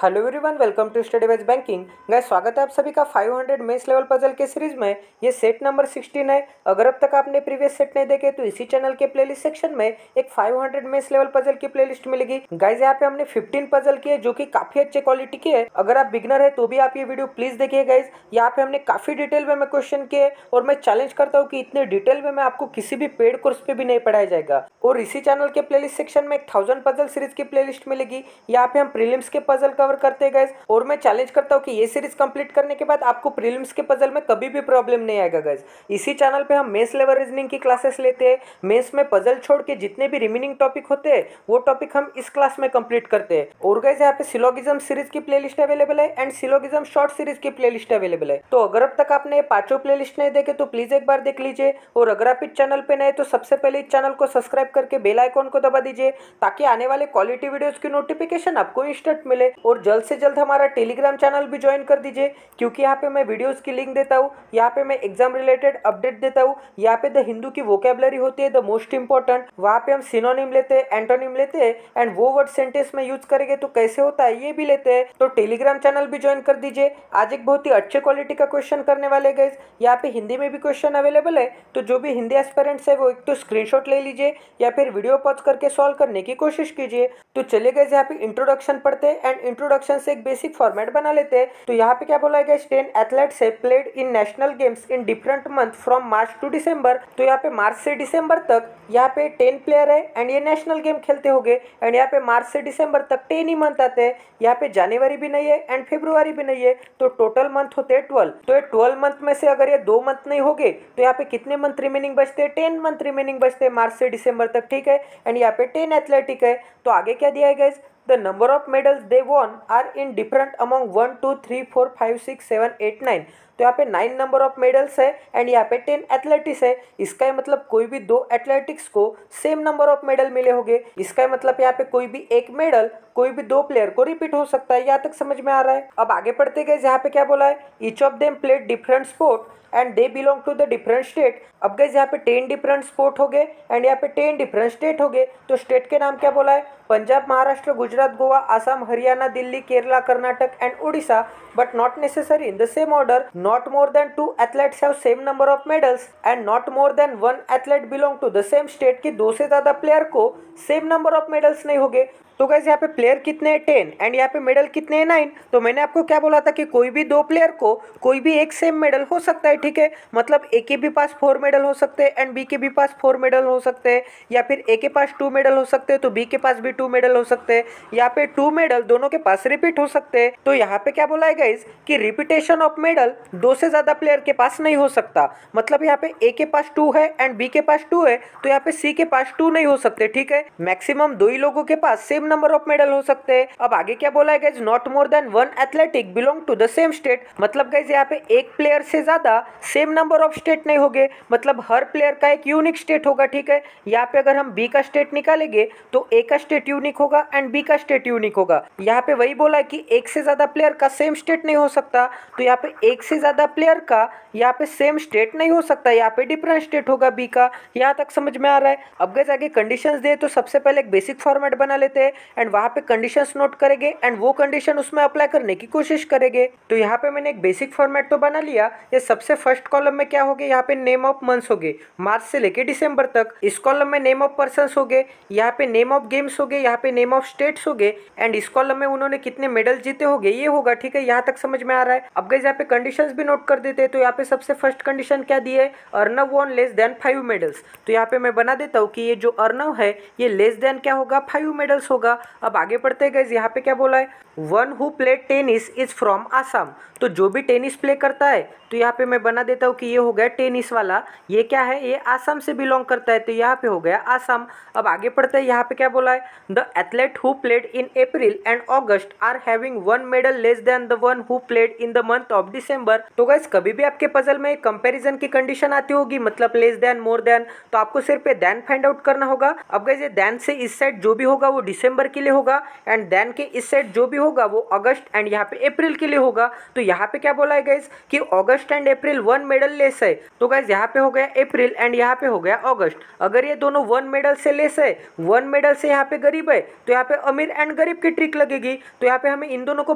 Hello everyone, welcome to Study Wise Banking. Guys, स्वागत है आप सभी का 500 मेंस लेवल पजल के सीरीज में। ये सेट नंबर 16 है। अगर अब तक आपने प्रीवियस सेट नहीं देखे तो इसी चैनल के प्लेलिस्ट सेक्शन में एक 500 मेंस लेवल पजल की प्लेलिस्ट मिलेगी। गाइस, यहाँ पे हमने 15 पजल किए जो कि काफी अच्छे क्वालिटी के है। अगर आप बिगनर है तो भी आप ये वीडियो प्लीज देखिए। गाइस, यहाँ पे हमने काफी डिटेल में क्वेश्चन किए और मैं चैलेंज करता हूँ कि इतने डिटेल में आपको किसी भी पेड कोर्स पे भी नहीं पढ़ाया जाएगा। और इसी चैनल के प्लेलिस्ट सेक्शन में एक 1000 पजल सीरीज की प्लेलिस्ट मिलेगी। यहाँ पे हम प्रीलिम्स के पजल कवर करते हैं गाइस। और मैं चैलेंज करता हूँ कि ये सीरीज कंप्लीट करने के बाद आपको प्रीलिम्स के पजल में कभी भी प्रॉब्लम नहीं आएगा गाइस। इसी चैनल पे हम मेंस लेवल रीजनिंग की क्लासेस लेते हैं। मेंस में पजल छोड़ के जितने भी रिमेनिंग टॉपिक होते हैं वो टॉपिक हम इस क्लास में कंप्लीट करते हैं। और गाइस, यहाँ पे सिलोगिज्म सीरीज की प्लेलिस्ट अवेलेबल है एंड सिलोगिज्म शॉर्ट सीरीज की प्लेलिस्ट अवेलेबल है। तो अगर अब तक आपने पांचों प्लेलिस्ट नहीं देखे तो प्लीज एक बार देख लीजिए। और अगर आप इस चैनल पे नए तो सबसे पहले इस चैनल को सब्सक्राइब करके बेल आइकॉन को दबा दीजिए ताकि आने वाले क्वालिटी वीडियोस की नोटिफिकेशन आपको इंस्टेंट मिले। और जल्द से जल्द हमारा टेलीग्राम चैनल भी ज्वाइन कर दीजिए क्योंकि यहाँ पे मैं वीडियोस की लिंक देता हूँ। यहाँ पे मैं एग्जाम रिलेटेड अपडेट देता हूँ। यहाँ पे द हिंदू की वोकेबलरी होती है द मोस्ट इंपॉर्टेंट। वहाँ पे हम सिनोनिम लेते हैं, एंटोनिम लेते हैं एंड वो वर्ड सेंटेंस में यूज करेंगे तो कैसे होता है ये भी लेते हैं। तो टेलीग्राम चैनल भी ज्वाइन कर दीजिए। आज एक बहुत ही अच्छे क्वालिटी का क्वेश्चन करने वाले गाइस। यहाँ पे हिंदी में भी क्वेश्चन अवेलेबल है तो जो भी हिंदी एस्पिरेंट्स है वो एक तो स्क्रीनशॉट ले लीजिए या फिर वीडियो पॉज करके सॉल्व करने की कोशिश कीजिए। तो चलिए गाइस, यहाँ पे इंट्रोडक्शन पढ़ते हैं एंड इंट्रोडक्शन से एक बेसिक फॉर्मेट बना लेते हैं। तो यहाँ पे क्या बोला है guys, 10 athletes have played in national games in different month from March to December. तो यहाँ पे मार्च से दिसंबर तक यहाँ पे 10 प्लेयर है एंड ये नेशनल गेम खेलते होंगे। एंड यहाँ पे मार्च से दिसंबर तक 10 ही मंथ आते हैं। यहाँ पे जनवरी भी नहीं है एंड फरवरी भी नहीं है तो टोटल मंथ होते हैं 12। तो ये 12 मंथ में से अगर ये 2 मंथ नहीं होगे तो यहाँ पे कितने मंथ रिमेनिंग बचते हैं? 10 मंथ रिमेनिंग बचते हैं मार्च से दिसंबर तक, ठीक है। एंड यहाँ पे 10 एथलेटिक है। तो आगे क्या दिया है guys, the number of medals they won are in different among 1 2 3 4 5 6 7 8 9। तो यहाँ पे 9 नंबर ऑफ मेडल्स है एंड यहाँ पे 10 एथलेटिक्स है। इसका ही मतलब कोई भी 2 एथलेटिक्स को सेम नंबर ऑफ मेडल मिले होंगे। इसका ही मतलब यहाँ पे कोई भी एक मेडल कोई भी 2 प्लेयर को रिपीट हो सकता है। यहाँ तक समझ में आ रहा है। अब आगे पढ़ते गए, यहाँ पे क्या बोला है, each of them played different sport and they belong to the different state. अब गए यहाँ पे 10 डिफरेंट स्पोर्ट हो गए एंड यहाँ पे 10 डिफरेंट स्टेट हो गए। तो स्टेट के नाम क्या बोला है, Punjab, Maharashtra, Gujarat, Goa, Assam, Haryana, Delhi, Kerala, Karnataka and Orissa, but not necessary in the same order. Not more than 2 athletes have same number of medals and not more than 1 athlete belong to the same state. की 2 से ज्यादा प्लेयर को सेम नंबर ऑफ मेडल्स नहीं होंगे। तो guys, यहाँ पे player कितने हैं 10 एंड यहाँ पे मेडल कितने हैं 9। तो मैंने आपको क्या बोला था कि कोई भी 2 प्लेयर को कोई भी एक सेम मेडल हो सकता है, ठीक है। मतलब ए के भी पास 4 मेडल हो सकते हैं एंड बी के भी पास 4 मेडल हो सकते हैं, या फिर ए के पास 2 मेडल हो सकते हैं तो बी के पास भी 2 मेडल हो सकते हैं। यहाँ पे 2 मेडल दोनों के पास रिपीट हो सकते हैं। तो यहाँ पे क्या बोला है गाइस कि रिपीटेशन ऑफ मेडल 2 से ज्यादा प्लेयर के पास नहीं हो सकता। मतलब यहाँ पे ए के पास 2 है एंड बी के पास 2 है तो यहाँ पे सी के पास 2 नहीं हो सकते, ठीक है। मैक्सिमम 2 ही लोगों के पास सेम नंबर ऑफ मेडल हो सकते हैं। अब आगे क्या बोला है guys, not more than 1 athletic belong to the same state. मतलब गाइस यहाँ पे एक प्लेयर से ज्यादा सेम नंबर ऑफ स्टेट नहीं होंगे। मतलब हर प्लेयर का एक यूनिक स्टेट होगा, ठीक है। यहाँ पे अगर हम बी का स्टेट निकालेंगे तो ए का स्टेट यूनिक होगा एंड बी का स्टेट यूनिक होगा। यहाँ पे वही बोला है कि एक से ज्यादा प्लेयर का सेम स्टेट नहीं हो सकता। तो यहाँ पे एक से ज्यादा प्लेयर का यहाँ पे सेम स्टेट नहीं हो सकता, यहाँ पे डिफरेंट स्टेट होगा बी का। यहाँ तक समझ में आ रहा है। अब गाइस आगे कंडीशंस दे तो सबसे पहले एक बेसिक फॉर्मेट बना लेते हैं एंड वहां पे कंडीशंस नोट करेंगे एंड वो कंडीशन उसमें अप्लाई करने की कोशिश करेंगे। तो यहाँ पे मैंने एक बेसिक फॉर्मेट तो बना लिया। ये सबसे फर्स्ट कॉलम में क्या हो गया, यहाँ पे नेम ऑफ मंथ्स हो गए मार्च से लेके दिसंबर तक। इस कॉलम में नेम ऑफ पर्संस हो गए, यहाँ पे नेम ऑफ गेम्स हो गए, यहाँ पे नेम ऑफ स्टेट्स हो गए एंड इस कॉलम में उन्होंने कितने मेडल जीते हो गए ये होगा, ठीक है। यहाँ तक समझ में आ रहा है। अब गाइस यहाँ पे कंडीशंस भी नोट कर देते हैं। तो यहाँ पे सबसे फर्स्ट कंडीशन क्या दी है, Arnav won less than 5 medals. तो यहाँ पे मैं बना देता हूँ कि ये जो अर्नव है ये लेस देन क्या होगा, 5 मेडल्स होगा। अब आगे बढ़ते हैं गाइस, यहाँ पे क्या बोला है, one who played tennis is from Assam. तो जो भी टेनिस प्ले करता है तो यहाँ पे मैं बना देता हूँ कि ये हो गया टेनिस वाला, ये क्या है, ये आसाम से बिलोंग करता है तो यहाँ पे हो गया आसाम। अब आगे पढ़ते हैं, यहाँ पे क्या बोला है, the athlete who played in April and August are having 1 medal less than the one who played in the month of December. तो गाइस कभी भी आपके पजल में कंपैरिजन की कंडीशन आती होगी, मतलब लेस देन, मोर देन, तो आपको सिर्फ ये देन फाइंड आउट करना होगा। अब गाइस ये देन से इस साइड जो भी होगा वो दिसंबर के लिए होगा एंड देन के इस सेट जो भी होगा वो अगस्त एंड यहाँ पे अप्रैल के लिए होगा। तो यहाँ पे क्या बोला है गाइज कि अगस्त एंड अप्रैल 1 मेडल लेस है। तो गाइज यहाँ पे हो गया अप्रैल एंड यहाँ पे हो गया अगस्त। अगर ये दोनों 1 मेडल से लेस है, 1 मेडल से यहाँ पे गरीब है, तो यहाँ पे अमीर एंड गरीब की ट्रिक लगेगी। तो यहाँ पे हमें इन दोनों को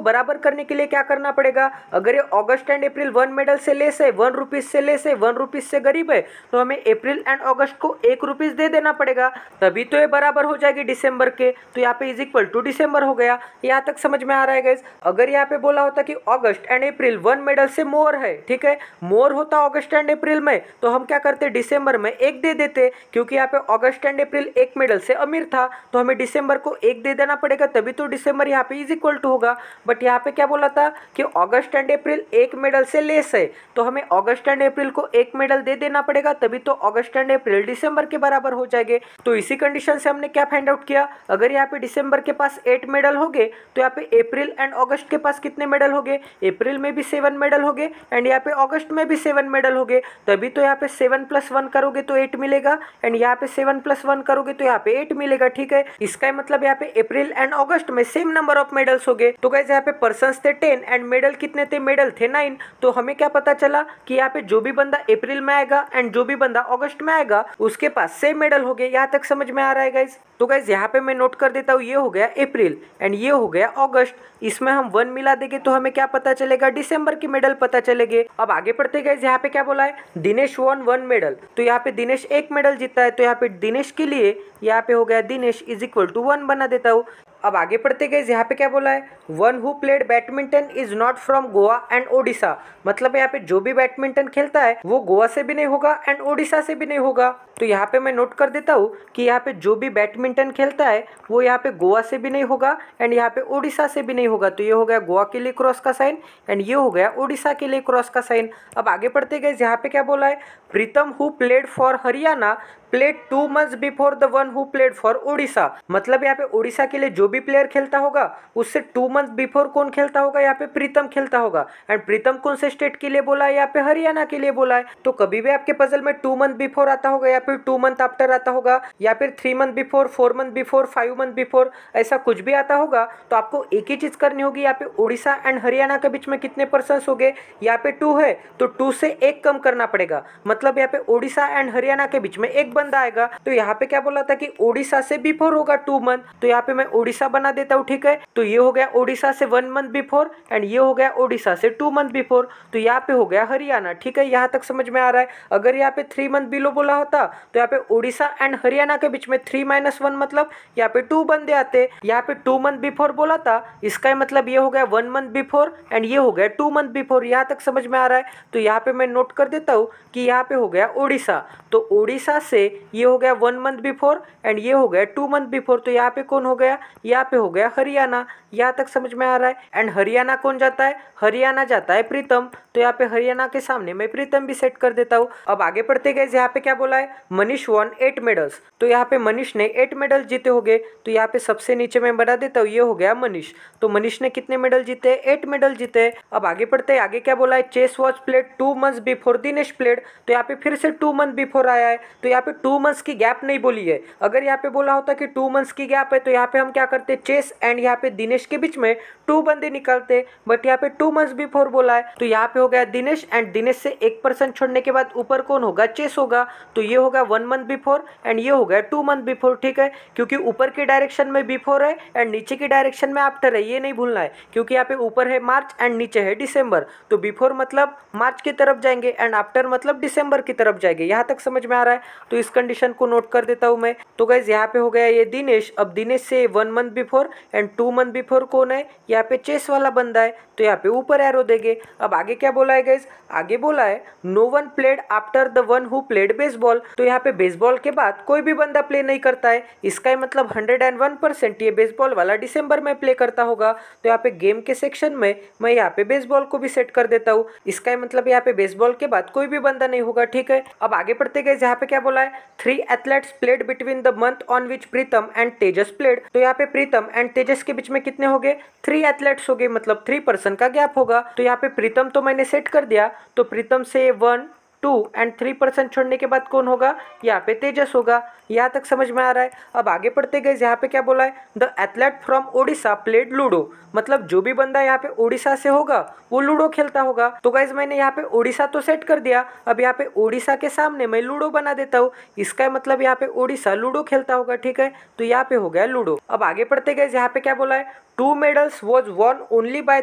बराबर करने के लिए क्या करना पड़ेगा, अगर ये अगस्त एंड अप्रैल 1 मेडल से लेस है, 1 रुपीज से लेस है, 1 रुपीज से गरीब है, तो हमें अप्रैल एंड अगस्त को 1 रुपीज दे देना पड़ेगा, तभी तो ये बराबर हो जाएगी दिसंबर के। तो यहाँ पे इज इक्वल टू दिसंबर हो गया। यहाँ तक समझ में आ रहा है गाइज। अगर यहाँ पे बोला होता कि अगस्त एंड अप्रैल 1 मेडल से मोर है, ठीक है, मोर होता अगस्त एंड अप्रैल में, तो हम क्या करते दिसंबर में 1 दे देते, क्योंकि यहाँ पे अगस्त एंड अप्रैल 1 मेडल से अमीर था, तो हमें दिसंबर को 1 दे देना पड़ेगा, तभी तो दिसंबर यहाँ पे इज इक्वल टू होगा। बट यहाँ पे क्या बोला था कि अगस्त एंड अप्रैल 1 मेडल से लेस है, तो हमें अगस्त एंड अप्रैल को 1 मेडल दे देना पड़ेगा, तभी तो अगस्त एंड अप्रैल दिसंबर के बराबर हो जाएंगे। तो इसी कंडीशन से हमने क्या फाइंड आउट किया, अगर यहाँ पे दिसंबर के पास 8 मेडल हो गए, तो यहाँ पे अप्रैल एंड अगस्त के पास कितने मेडल हो गए, अप्रैल में भी 7 मेडल हो गए एंड यहाँ पे अगस्त में भी 7 मेडल हो गए, तभी तो यहाँ पे 7 + 1 करोगे तो 8 मिलेगा एंड यहाँ पे 7 + 1 करोगे तो यहाँ पे 8 मिलेगा। ठीक है, इसका मतलब यहाँ पे अप्रैल एंड अगस्त में सेम नंबर ऑफ मेडल्स हो गए। तो गाइस यहाँ पे पर्सन्स थे 10 एंड मेडल कितने थे, मेडल थे 9। तो हमें क्या पता चला कि यहाँ पे जो भी बंदा अप्रैल में आएगा एंड जो भी बंदा अगस्त में आएगा उसके पास सेम मेडल हो गए। यहाँ तक समझ में आ रहा है गाइस। तो गाइस यहाँ पे मैं नोट कर देता हूँ, ये हो गया अप्रैल एंड ये हो गया अगस्त। इसमें हम 1 मिला देंगे तो हमें क्या पता चलेगा, दिसंबर की मेडल पता चलेंगे। अब आगे बढ़ते गाइस, यहाँ पे क्या बोला है, दिनेश वन 1 मेडल। तो यहाँ पे दिनेश 1 मेडल जीता है, तो यहाँ पे दिनेश के लिए यहाँ पे हो गया दिनेश इज इक्वल टू 1 बना देता हूँ। अब आगे पढ़ते गए, यहाँ पे क्या बोला है, 1 who played badminton is not from Goa and Odisha. मतलब यहाँ पे जो भी बैडमिंटन खेलता है वो गोवा से भी नहीं होगा एंड ओडिशा से भी नहीं होगा। तो यहाँ पे मैं नोट कर देता हूँ कि यहाँ पे जो भी बैडमिंटन खेलता है वो यहाँ पे गोवा से भी नहीं होगा एंड यहाँ पे ओडिशा से भी नहीं होगा। तो ये हो गया गोवा के लिए क्रॉस का साइन एंड ये हो गया ओडिशा के लिए क्रॉस का साइन। अब आगे पढ़ते गए, यहाँ पे क्या बोला है, Pritam who played for Haryana played 2 months before the one who played for Odisha. मतलब यहाँ पे ओडिशा के लिए जो भी प्लेयर खेलता होगा उससे 2 months बिफोर कौन खेलता होगा, यहाँ पे प्रीतम खेलता होगा एंड प्रीतम कौन से स्टेट के लिए बोला है, यहाँ पे हरियाणा के लिए बोला है। तो कभी भी आपके पजल में 2 month बिफोर आता होगा या फिर 2 month आफ्टर आता होगा या फिर 3 month before, 4 month before, 5 month before, ऐसा कुछ भी आता होगा तो आपको एक ही चीज करनी होगी, यहाँ पे ओडिशा एंड हरियाणा के बीच में कितने पर्सन्स हो गए, यहाँ पे 2 है तो 2 से 1 कम करना पड़ेगा। मतलब यहाँ पे ओडिशा एंड हरियाणा के बीच में एक बंदा आएगा। तो यहाँ पे क्या बोला था कि ओडिशा से बिफोर होगा 2 month, तो यहाँ पे मैं ओडिशा बना देता हूँ। ठीक है, तो ये हो गया ओडिशा से 1 month बिफोर एंड ये हो गया ओडिशा से 2 month बिफोर। तो यहाँ पे हो गया हरियाणा। ठीक है, यहाँ तक समझ में आ रहा है। अगर यहाँ पे 3 month बिलो बोला होता तो यहाँ पे ओडिशा एंड हरियाणा के बीच में 3 - 1 मतलब यहाँ पे 2 बंदे आते। यहाँ पे 2 month बिफोर बोला था, इसका मतलब ये हो गया 1 month बिफोर एंड ये हो गया 2 month बिफोर। यहाँ तक समझ में आ रहा है। तो यहाँ पे मैं नोट कर देता हूँ कि यहाँ पे हो गया ओडिशा, तो ओडिशा से ये हो गया 1 month बिफोर एंड ये हो गया 2 month बिफोर। तो यहाँ पे कौन हो गया, यहाँ पे हो गया हरियाणा। यहाँ तक समझ में आ रहा है। एंड हरियाणा कौन जाता है, हरियाणा जाता है प्रीतम। तो यहाँ पे हरियाणा के सामने मैं प्रीतम भी सेट कर देता हूँ। अब आगे पढ़ते गए, यहाँ पे क्या बोला है, मनीष वन 8 मेडल्स। तो यहाँ पे मनीष ने 8 मेडल जीते हो गए। तो यहाँ पे सबसे नीचे मैं बना देता हूँ, ये हो गया मनीष। तो मनीष ने कितने मेडल जीते, 8 मेडल जीते। अब आगे पढ़ते हैं, आगे क्या बोला है, chess was played 2 months before Dinesh played. तो यहाँ पे फिर से 2 month बिफोर आया है। तो यहाँ पे 2 months की गैप नहीं बोली है। अगर यहाँ पे बोला होता कि 2 months की गैप है तो यहाँ पे हम क्या करते, चेस एंड यहाँ पे दिनेश के बीच में 2 बंदे निकालते। बट यहाँ पे 2 months बिफोर बोला है, तो यहाँ पे हो गया दिनेश एंड दिनेश से 1% छोड़ने के बाद ऊपर कौन होगा, चेस होगा। तो ये होगा 1 month बिफोर एंड ये हो गया 2 month बिफोर। ठीक है, क्योंकि ऊपर के डायरेक्शन में बिफोर है एंड नीचे की डायरेक्शन में आफ्टर है, ये नहीं भूलना है। क्योंकि यहाँ पे ऊपर है मार्च एंड नीचे है दिसंबर। तो बिफोर मतलब मार्च की तरफ जाएंगे एंड आफ्टर मतलब दिसंबर की तरफ जाएंगे। यहाँ तक समझ में आ रहा है। तो इस कंडीशन को नोट कर देता हूँ मैं। तो गाइज यहाँ पे हो गया ये दिनेश। अब दिनेश से 1 month before and 2 month before कौन है, यहाँ पे चेस वाला बंदा है। तो यहाँ पे ऊपर एरो देंगे। अब आगे क्या बोला है गाइज, आगे बोला है no one played after the one who played baseball. तो यहाँ पे बेसबॉल के बाद कोई भी बंदा प्ले नहीं करता है। इसका मतलब 101% ये बेसबॉल वाला दिसंबर में प्ले करता होगा। तो यहाँ पे गेम के सेक्शन में मैं यहाँ पे बेसबॉल को भी सेट कर देता हूँ। इसका मतलब यहाँ पे बेसबॉल के बाद कोई भी बंदा नहीं होगा। ठीक है, अब आगे बढ़ते गए, यहाँ पे क्या बोला है, 3 athletes played between the month on which Pritam and Tejas played. तो यहाँ पे प्रीतम एंड तेजस के बीच में कितने हो गए, 3 एथलेट्स हो गए, मतलब 3 पर्सन का गैप होगा। तो यहाँ पे प्रीतम तो मैंने सेट कर दिया। तो प्रीतम से 1, 2 और 3% छोड़ने के बाद कौन होगा, यहाँ पे तेजस होगा। यहाँ तक समझ में आ रहा है। अब आगे पढ़ते गए, यहाँ पे क्या बोला है, the athlete from Odisha played ludo, मतलब जो भी बंदा यहाँ पे ओडिशा से होगा वो लूडो खेलता होगा। तो गाइज मैंने यहाँ पे ओडिशा तो सेट कर दिया, अब यहाँ पे ओडिशा के सामने मैं लूडो बना देता हूँ, इसका मतलब यहाँ पे ओडिशा लूडो खेलता होगा, ठीक है। तो यहाँ पे हो गया लूडो। अब आगे पढ़ते गए, यहाँ पे क्या बोला है, 2 medals was won only by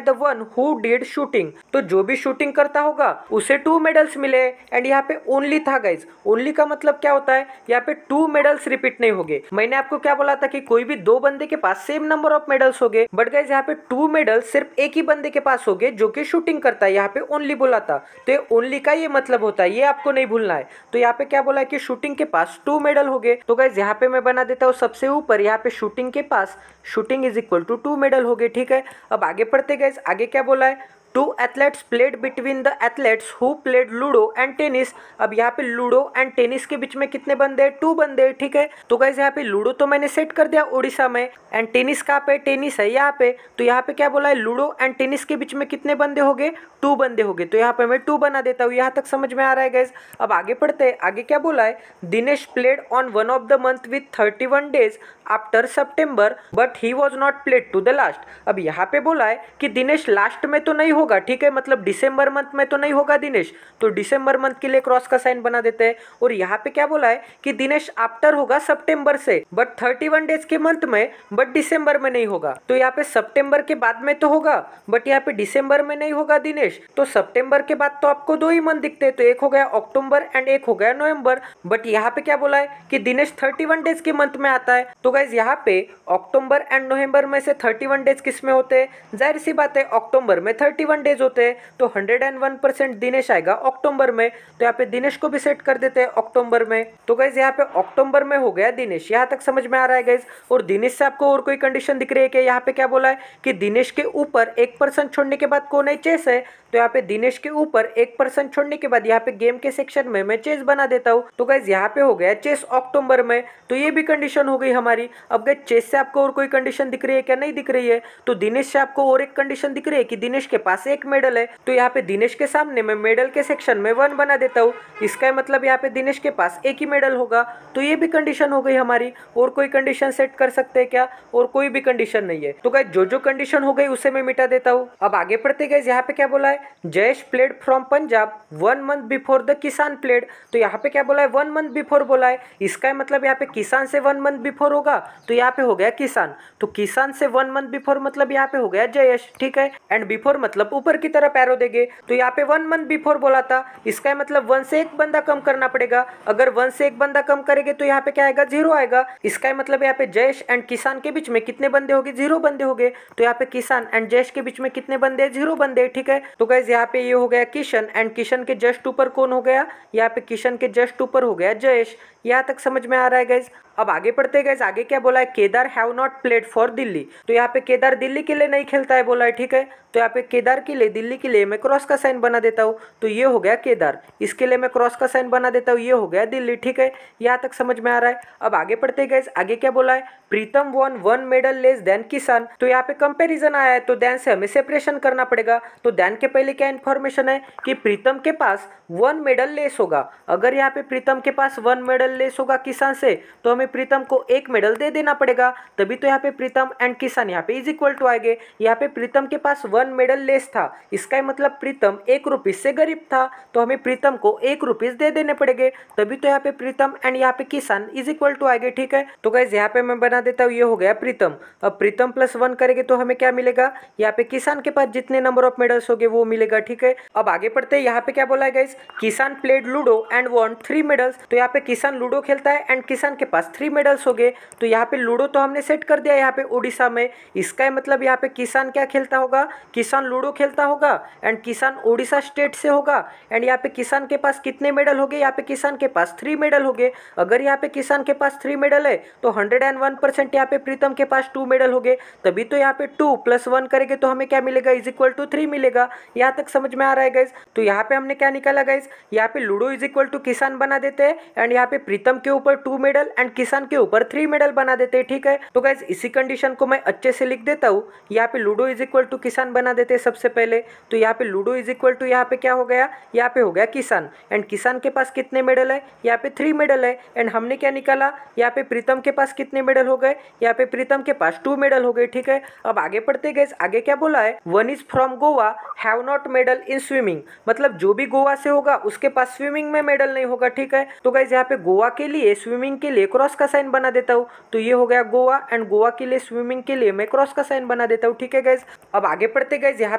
the one who did shooting, तो जो भी शूटिंग करता होगा उसे 2 मेडल्स मिले। एंड यहाँ पे ओनली था गाइज, ओनली का मतलब क्या होता है, यहाँ पे 2 मेडल्स रिपीट नहीं होंगे। मैंने आपको क्या बोला था कि कोई भी 2 बंदे के पास सेम नंबर ऑफ मेडल्स होंगे, बट गाइज यहाँ पे 2 मेडल्स सिर्फ एक ही बंदे के पास होंगे जो कि शूटिंग करता है, यहाँ पे ओनली बोला था। तो ये ओनली का ये मतलब होता है, ये आपको नहीं भूलना है। तो यहाँ पे क्या बोला है कि शूटिंग के पास 2 मेडल होंगे। तो गाइज यहाँ पे मैं बना देता हूँ सबसे ऊपर, यहाँ पे शूटिंग के पास shooting is equal to 2 medal हो गए, ठीक है। अब आगे पढ़ते गए, आगे क्या बोला है, 2 athletes played between the athletes who played ludo and tennis. अब यहाँ पे लूडो एंड टेनिस के बीच में कितने बंदे हैं, 2 बंदे हैं, ठीक है। तो गाइस यहाँ पे लूडो तो मैंने सेट कर दिया ओडिशा में, एंड टेनिस कहाँ पे, टेनिस है यहाँ पे। तो यहाँ पे क्या बोला है, लूडो एंड टेनिस के बीच में कितने बंदे हो गए, 2 बंदे हो गए। तो यहाँ पे मैं 2 बना देता हूँ। यहाँ तक समझ में आ रहा है गाइस। अब आगे पढ़ते हैं, आगे क्या बोला है, Dinesh played on one of the month with 31 days after September but he was not played to the last. अब यहाँ पे बोला है कि दिनेश लास्ट में तो नहीं होगा, ठीक है, मतलब डिसम्बर मंथ में तो नहीं होगा दिनेश, तो डिसम्बर मंथ के लिए क्रॉस का साइन बना देते हैं। और यहाँ पे क्या बोला है कि दिनेश आफ्टर होगा सितंबर से, बट 31 डेज के मंथ में, बट डिसम्बर में नहीं होगा। तो यहाँ पे सितंबर के बाद में तो होगा, बट यहाँ पे डिसम्बर में नहीं होगा दिनेश। तो सितंबर के बाद तो आपको 2 ही मंथ दिखते हैं, तो एक हो गया अक्टूबर एंड एक हो गया नवंबर। बट यहाँ पे क्या बोला है कि दिनेश 31 डेज के मंथ में आता है। तो गाइज यहाँ पे अक्टूबर एंड नवंबर में से 31 डेज किस में होते हैं, जाहिर सी बात है अक्टूबर में 31 डेज होते हैं। तो 101% दिनेश आएगा अक्टूबर में। तो यहाँ पे दिनेश को भी सेट कर देते हैं अक्टूबर में। तो गाइज यहाँ पे अक्टूबर में हो गया दिनेश। यहाँ तक समझ में आ रहा है गाइज। और दिनेश से आपको और कोई कंडीशन दिख रही है कि यहाँ पे क्या बोला है कि दिनेश के ऊपर 1% छोड़ने के बाद कौन है, चेस है। तो यहाँ पे दिनेश के ऊपर 1% छोड़ने के बाद यहाँ पे गेम के सेक्शन में मैं चेस बना देता हूँ। तो गाइज यहाँ पे हो गया चेस अक्टूबर में। तो ये भी कंडीशन हो गई हमारी। अब गाइज चेस से आपको और कोई कंडीशन दिख रही है क्या, नहीं दिख रही है। तो दिनेश से आपको और एक कंडीशन दिख रही है कि दिनेश के पास 1 मेडल है। तो यहाँ पे दिनेश के सामने मैं मेडल के सेक्शन में 1 बना देता हूँ। इसका मतलब यहाँ पे दिनेश के पास 1 ही मेडल होगा। तो ये भी कंडीशन हो गई हमारी। और कोई कंडीशन सेट कर सकते हैं क्या, और कोई भी कंडीशन नहीं है। तो गाइज जो कंडीशन हो गई उसे मैं मिटा देता हूँ। अब आगे पढ़ते गए, यहाँ पे क्या बोला है, Jayesh played from Punjab 1 month before the किसान प्लेड। तो यहाँ पे क्या बोला है, 1 मंथ बिफोर बोला है। इसका मतलब यहाँ पे किसान से 1 मंथ बिफोर होगा, तो यहाँ पे हो गया किसान। तो किसान से 1 मंथ बिफोर मतलब यहाँ पे हो गया जयेश, ठीक है। एंड बिफोर मतलब ऊपर की तरफ एरो देंगे। तो यहाँ पे 1 मंथ बिफोर बोला था, इसका मतलब 1 से 1 बंदा कम करना पड़ेगा। अगर 1 से 1 बंदा कम करेंगे तो यहाँ पे क्या आएगा, 0 आएगा। इसका मतलब यहाँ पे जयेश एंड किसान के बीच में कितने बंदे होंगे, 0 बंदे होंगे। तो यहाँ पे किसान एंड जयेश के बीच में कितने बंदे, 0 बंदे, ठीक है। तो गाइस यहाँ पे ये हो गया किशन, एंड किशन के जस्ट ऊपर कौन हो गया, यहाँ पे किशन के जस्ट ऊपर हो गया जयेश। यहाँ तक समझ में आ रहा है गाइस। अब आगे पढ़ते गए, आगे क्या बोला है, Kedar have not played for Delhi. तो यहाँ पे केदार दिल्ली के लिए नहीं खेलता है बोला है, ठीक है। तो यहाँ पे केदार के लिए, दिल्ली के लिए मैं क्रॉस का साइन बना देता हूँ। तो ये हो गया केदार, इसके लिए मैं क्रॉस का साइन बना देता हूँ, ये हो गया दिल्ली, ठीक है। यहाँ तक समझ में आ रहा है। अब आगे पढ़ते गए, आगे क्या बोला है, प्रीतम वॉन 1 मेडल लेस देन किसान। तो यहाँ पे कंपेरिजन आया है, तो देन से हमें सेपरेशन करना पड़ेगा। तो देन के पहले क्या इन्फॉर्मेशन है कि प्रीतम के पास 1 मेडल लेस होगा। अगर यहाँ पे प्रीतम के पास 1 मेडल लेस होगा किसान से, तो हमें प्रीतम को 1 मेडल दे देना पड़ेगा, तभी तो यहाँ पे प्रीतम एंड किसान यहाँ पे इज इक्वल टू आएंगे। यहाँ पे प्रीतम के पास 1 मेडल लेस था, इसका मतलब प्रीतम 1 रुपीज से गरीब था, तो हमें प्रीतम को 1 रुपीज दे देने पड़ेंगे, तभी तो यहाँ पे प्रीतम एंड यहाँ पे किसान इज इक्वल टू आएंगे, ठीक है। तो गाइस यहाँ पे मैं बना देता हूँ, ये हो गया प्रीतम। अब प्रीतम प्लस 1 करेंगे तो हमें क्या मिलेगा, यहाँ पे किसान के पास जितने नंबर ऑफ मेडल्स होंगे वो मिलेगा, ठीक है। अब आगे पढ़ते हैं, यहाँ पे क्या बोला है guys, Kisan played ludo and won 3 medals. तो यहाँ पे किसान लूडो खेलता है एंड किसान के पास 3 मेडल्स हो गए। तो यहाँ पे लूडो तो हमने सेट कर दिया यहाँ पे ओडिशा में। इसका मतलब यहाँ पे किसान क्या खेलता होगा, किसान लूडो खेलता होगा, एंड किसान ओडिशा स्टेट से होगा। एंड यहाँ पे किसान के पास कितने मेडल हो गए, यहाँ पे किसान के पास 3 मेडल हो गए। अगर यहाँ पे किसान के पास 3 मेडल है तो 101% यहाँ पे प्रीतम के पास 2 मेडल हो गए, तभी तो यहाँ पे 2 + 1 करेंगे तो हमें क्या मिलेगा, इज इक्वल टू 3 मिलेगा। यहाँ तक समझ में आ रहा है गाइज। तो यहाँ पे हमने क्या निकाला गाइज, यहाँ पे लूडो इज इक्वल टू किसान बना देते हैं, एंड यहाँ पे प्रीतम के ऊपर 2 मेडल एंड किसान के ऊपर 3 मेडल बना देते हैं। ठीक है, तो गाइज इसी कंडीशन को मैं अच्छे से लिख देता हूँ। यहाँ पे लूडो इज इक्वल टू किसान बना देते हैं सबसे पहले। तो यहाँ पे लूडो इज इक्वल टू यहाँ पे क्या हो गया, यहाँ पे हो गया किसान, एंड किसान के पास कितने मेडल है, यहाँ पे 3 मेडल है। एंड हमने क्या निकाला, यहाँ पे प्रीतम के पास कितने मेडल हो गए, यहाँ पे प्रीतम के पास 2 मेडल हो गए। ठीक है, अब आगे पढ़ते गए, आगे क्या बोला है, one is from Goa have not medal in swimming, मतलब जो भी गोवा से होगा उसके पास स्विमिंग में मेडल नहीं होगा। ठीक है, तो गाइज यहाँ पे गोवा के लिए स्विमिंग के लिए क्रॉस का साइन बना देता हूँ। तो ये हो गया गोवा, एंड गोवा के लिए स्विमिंग के लिए मैं क्रॉस का साइन बना देता हूँ। ठीक है गाइज, अब आगे पढ़ते गाइज, यहाँ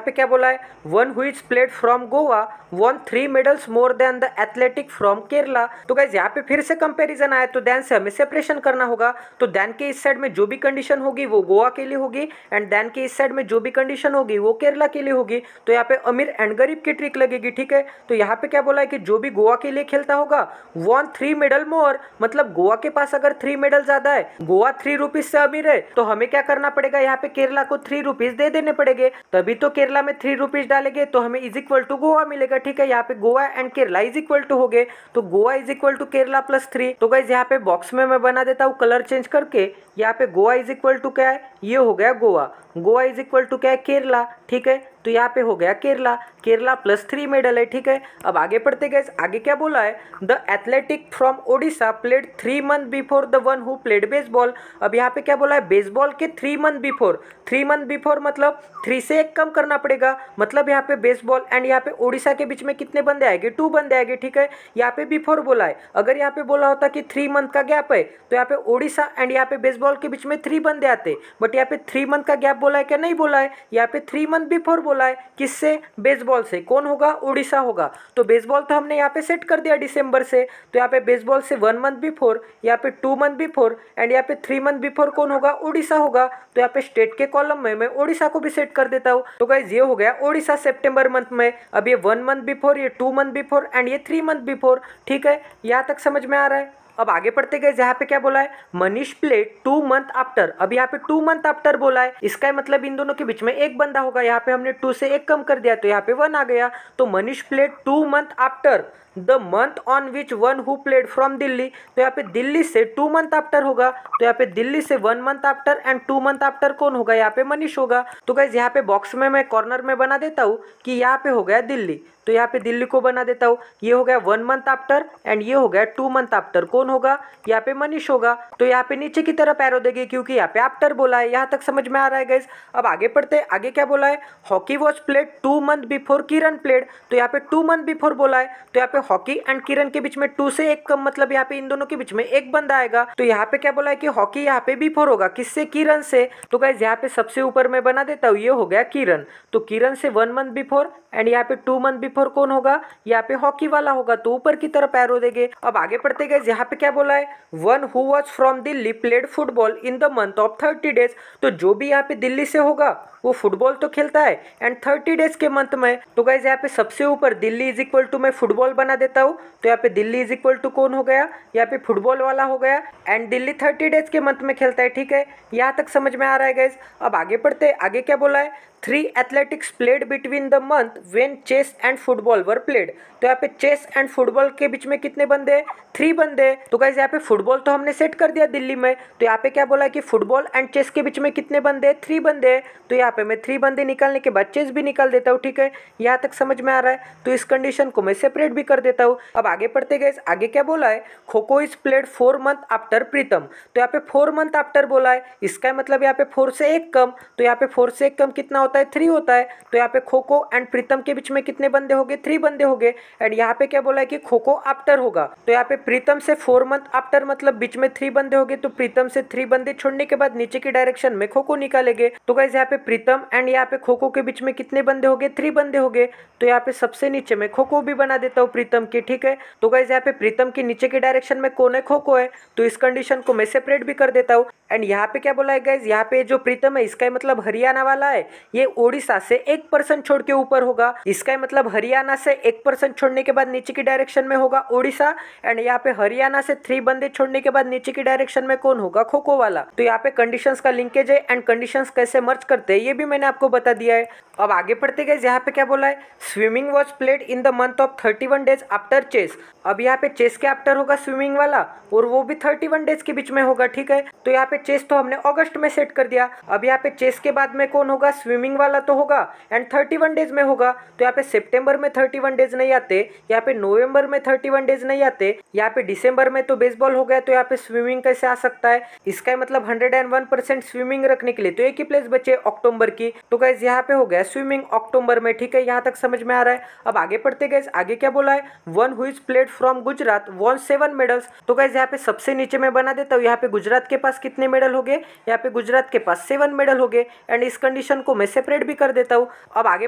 पे क्या बोला है, one who is played from Goa won 3 medals more than the athletic from Kerala. तो गाइज यहाँ पे फिर से कंपैरिजन आया, तो देन से हमें सेपरेशन करना होगा। तो देन के इस साइड में जो भी कंडीशन होगी वो गोवा के लिए होगी, एंड देन के इस साइड में जो भी कंडीशन होगी वो केरला के लिए होगी। तो यहाँ पे अमीर एंड गरीब की ट्रिक लगेगी। ठीक है, तो यहाँ पे क्या बोला है कि जो भी गोवा के लिए खेलता होगा वॉन 3 मेडल मोर, मतलब गोवा के पास अगर 3 मेडल ज्यादा है, गोवा 3 रुपीज से अमीर है, तो हमें क्या करना पड़ेगा, यहाँ पे केरला को 3 रुपीज दे देने पड़ेंगे, तभी तो केरला में 3 रुपीज डालेंगे तो हमें इज इक्वल टू गोवा मिलेगा। ठीक है, यहाँ पे Goa and Kerala is equal to हो गए, तो Goa is equal to Kerala plus 3। तो गाइज यहाँ पे बॉक्स में मैं बना देता हूँ कलर चेंज करके, यहाँ पे गोवा इज इक्वल टू क्या है, ये हो गया Goa, Goa is equal to क्या है, केरला। ठीक है, तो यहाँ पे हो गया केरला, केरला प्लस 3 मेडल है। ठीक है, अब आगे पढ़ते गए, आगे क्या बोला है, the athletic from Odisha played 3 month before the one who played baseball. अब यहाँ पे क्या बोला है, बेसबॉल के 3 मंथ बिफोर, 3 मंथ बिफोर मतलब 3 से 1 कम करना पड़ेगा, मतलब यहाँ पे बेसबॉल एंड यहाँ पे ओडिशा के बीच में कितने बंदे आएंगे, 2 बंदे आएंगे। ठीक है, यहाँ पे बिफोर बोला है, अगर यहाँ पे बोला होता कि 3 मंथ का गैप है तो यहाँ पे ओडिशा एंड यहाँ पे बेसबॉल के बीच में 3 बंदे आते, बट यहाँ पे 3 मंथ का गैप बोला है क्या, नहीं बोला है, यहाँ पे 3 मंथ बिफोर बोला है। किससे, बेसबॉल से, कौन होगा, ओडिशा होगा। तो बेसबॉल तो हमने यहाँ पे सेट कर दिया दिसंबर से, तो यहाँ पे बेसबॉल से 1 मंथ बिफोर, यहाँ पे 2 मंथ बिफोर एंड यहाँ पे 3 मंथ बिफोर कौन होगा, ओडिशा होगा। तो यहाँ पे स्टेट के कॉलम में मैं ओडिशा को भी सेट कर देता हूँ। तो गाइज ये हो गया ओडिशा सितंबर मंथ में। अब ये 1 मंथ बिफोर, ये 2 मंथ बिफोर एंड ये 3 मंथ बिफोर। ठीक है, यहाँ तक समझ में आ रहा है। अब आगे पढ़ते गए, यहाँ पे क्या बोला है, मनीष प्लेड 2 मंथ आफ्टर। अब यहाँ पे 2 मंथ आफ्टर बोला है, इसका मतलब इन दोनों के बीच में एक बंदा होगा, यहाँ पे हमने 2 से 1 कम कर दिया तो यहाँ पे 1 आ गया। तो Manish played 2 month after the month on which one who played from Delhi. तो यहाँ पे दिल्ली से 2 मंथ आफ्टर होगा, तो यहाँ पे दिल्ली से 1 month after and 2 month after कौन होगा, यहाँ पे मनीष होगा। तो गाइज यहाँ पे बॉक्स में मैं कॉर्नर में बना देता हूँ कि यहाँ पे हो गया दिल्ली, तो यहाँ पे दिल्ली को बना देता हूँ। ये हो गया 1 मंथ आफ्टर एंड ये हो गया 2 मंथ आफ्टर, कौन होगा, यहाँ पे मनीष होगा। तो यहाँ पे नीचे की तरफ एरो देंगे क्योंकि यहाँ पे आफ्टर बोला है। यहाँ तक समझ में आ रहा है गाइज। अब आगे पढ़ते, आगे क्या बोला है, hockey was played 2 month before Kiran played. तो यहाँ पे 2 मंथ बिफोर बोला है, तो यहाँ पे हॉकी एंड किरण के बीच में 2 से 1 कम, मतलब यहाँ पे इन दोनों के बीच में एक बंदा आएगा। तो यहाँ पे क्या बोला है कि हॉकी यहाँ पे बिफोर होगा, किससे, किरण से। तो गाइज यहाँ पे सबसे ऊपर मैं बना देता हूँ, ये हो गया किरण, तो किरण से 1 मंथ बिफोर एंड यहाँ पे 2 मंथ बिफोर कौन होगा, यहाँ पे हॉकी वाला होगा, तो ऊपर की तरफ एरो देंगे। अब आगे पढ़ते गए, यहाँ पे क्या बोला है, one who was from Delhi played football in the month of 30 days. तो जो भी यहाँ पे दिल्ली से होगा वो फुटबॉल तो खेलता है एंड 30 डेज के मंथ में। तो गाइज यहाँ पे सबसे ऊपर दिल्ली इज इक्वल टू मैं फुटबॉल बना देता हूँ, तो यहाँ पे दिल्ली इज इक्वल टू कौन हो गया, यहाँ पे फुटबॉल वाला हो गया एंड दिल्ली 30 डेज के मंथ में खेलता है। ठीक है, यहाँ तक समझ में आ रहा है गाइज। अब आगे पढ़ते, आगे क्या बोला है, 3 athletics played between the month when chess and football were played. तो यहाँ पे चेस एंड फुटबॉल के बीच में कितने बंदे हैं, 3 बंदे। तो गाइज यहाँ पे फुटबॉल तो हमने सेट कर दिया दिल्ली में, तो यहाँ पे क्या बोला है कि फुटबॉल एंड चेस के बीच में कितने बंदे, 3 बंदे। तो यहाँ पे मैं 3 बंदे निकालने के बाद चेस भी निकाल देता हूँ। ठीक है, यहाँ तक समझ में आ रहा है। तो इस कंडीशन को मैं सेपरेट भी कर देता हूँ। अब आगे पढ़ते गए, आगे क्या बोला है, kho kho is played 4 month after प्रीतम। तो यहाँ पे 4 मंथ आफ्टर बोला है, इसका मतलब यहाँ पे 4 से 1 कम, तो यहाँ पे 4 से 1 कम कितना होता है, 3 होता है। तो यहाँ पे खो खो एंड प्रीतम के बीच में कितने बंदे हो गए, 3 बंदे हो गए। एंड यहाँ पे क्या बोला है कि खो खो आफ्टर होगा, तो यहाँ पे प्रीतम से 4 मंथ आफ्टर मतलब बीच में 3 बंदे हो गए, तो प्रीतम से 3 बंदे छोड़ने के बाद नीचे की डायरेक्शन में खो खो निकालेंगे। तो गाइस यहाँ पे प्रीतम एंड यहाँ पे खो खो के बीच में कितने बंदे हो गए, 3 बंदे हो गए। तो यहाँ पे सबसे नीचे में खो खो भी बना देता हूँ प्रीतम की। ठीक है, तो गाइस यहाँ पे प्रीतम के नीचे की डायरेक्शन में कौन है, खो खो है, तो इस कंडीशन को मैं सेपरेट भी कर देता हूँ। एंड यहाँ पे क्या बोला है गाइस, यहाँ पे जो प्रीतम है इसका मतलब हरियाणा वाला है, ये ओडिशा से 1% छोड़ के ऊपर होगा। इसका मतलब हरियाणा से 1% छोड़ने के बाद नीचे की डायरेक्शन में होगा ओडिशा। एंड यहाँ पे हरियाणा से 3 बंदे छोड़ने के बाद नीचे की डायरेक्शन में कौन होगा, खो खो वाला। तो यहाँ पे कंडीशंस का लिंकेज है एंड कंडीशंस कैसे मर्ज करते हैं ये भी मैंने आपको बता दिया है। अब आगे पढ़ते गए, यहाँ पे क्या बोला है, swimming was played in the month of 31 days after chess. अब यहाँ पे चेस के आफ्टर होगा स्विमिंग वाला, और वो भी 31 डेज के बीच में होगा, ठीक है। तो यहाँ पे चेस तो हमने अगस्त में सेट कर दिया। अब यहाँ पे चेस के बाद में कौन होगा, स्विमिंग वाला तो होगा एंड 31 डेज में होगा। तो यहाँ पे सितंबर में 31 डेज नहीं आते, यहाँ पे नवंबर में 31 डेज नहीं आते, यहाँ पे दिसंबर में तो बेसबॉल हो गया, तो यहाँ पे स्विमिंग कैसे आ सकता है। इसका मतलब 101% स्विमिंग रखने के लिए तो एक ही प्लेस बचे अक्टूबर की। तो गाइस यहाँ पे हो गया स्विमिंग अक्टूबर में, ठीक है। यहाँ तक समझ में आ रहा है। अब आगे पढ़ते गए, आगे क्या बोला है, one who is played from Gujarat won 7 medals. तो गाइस यहाँ पे सबसे नीचे मैं बना देता हूँ, यहाँ पे गुजरात के पास कितने मेडल हो गए, यहाँ पे गुजरात के पास 7 मेडल हो गए एंड इस कंडीशन को मैं सेपरेट भी कर देता हूँ। अब आगे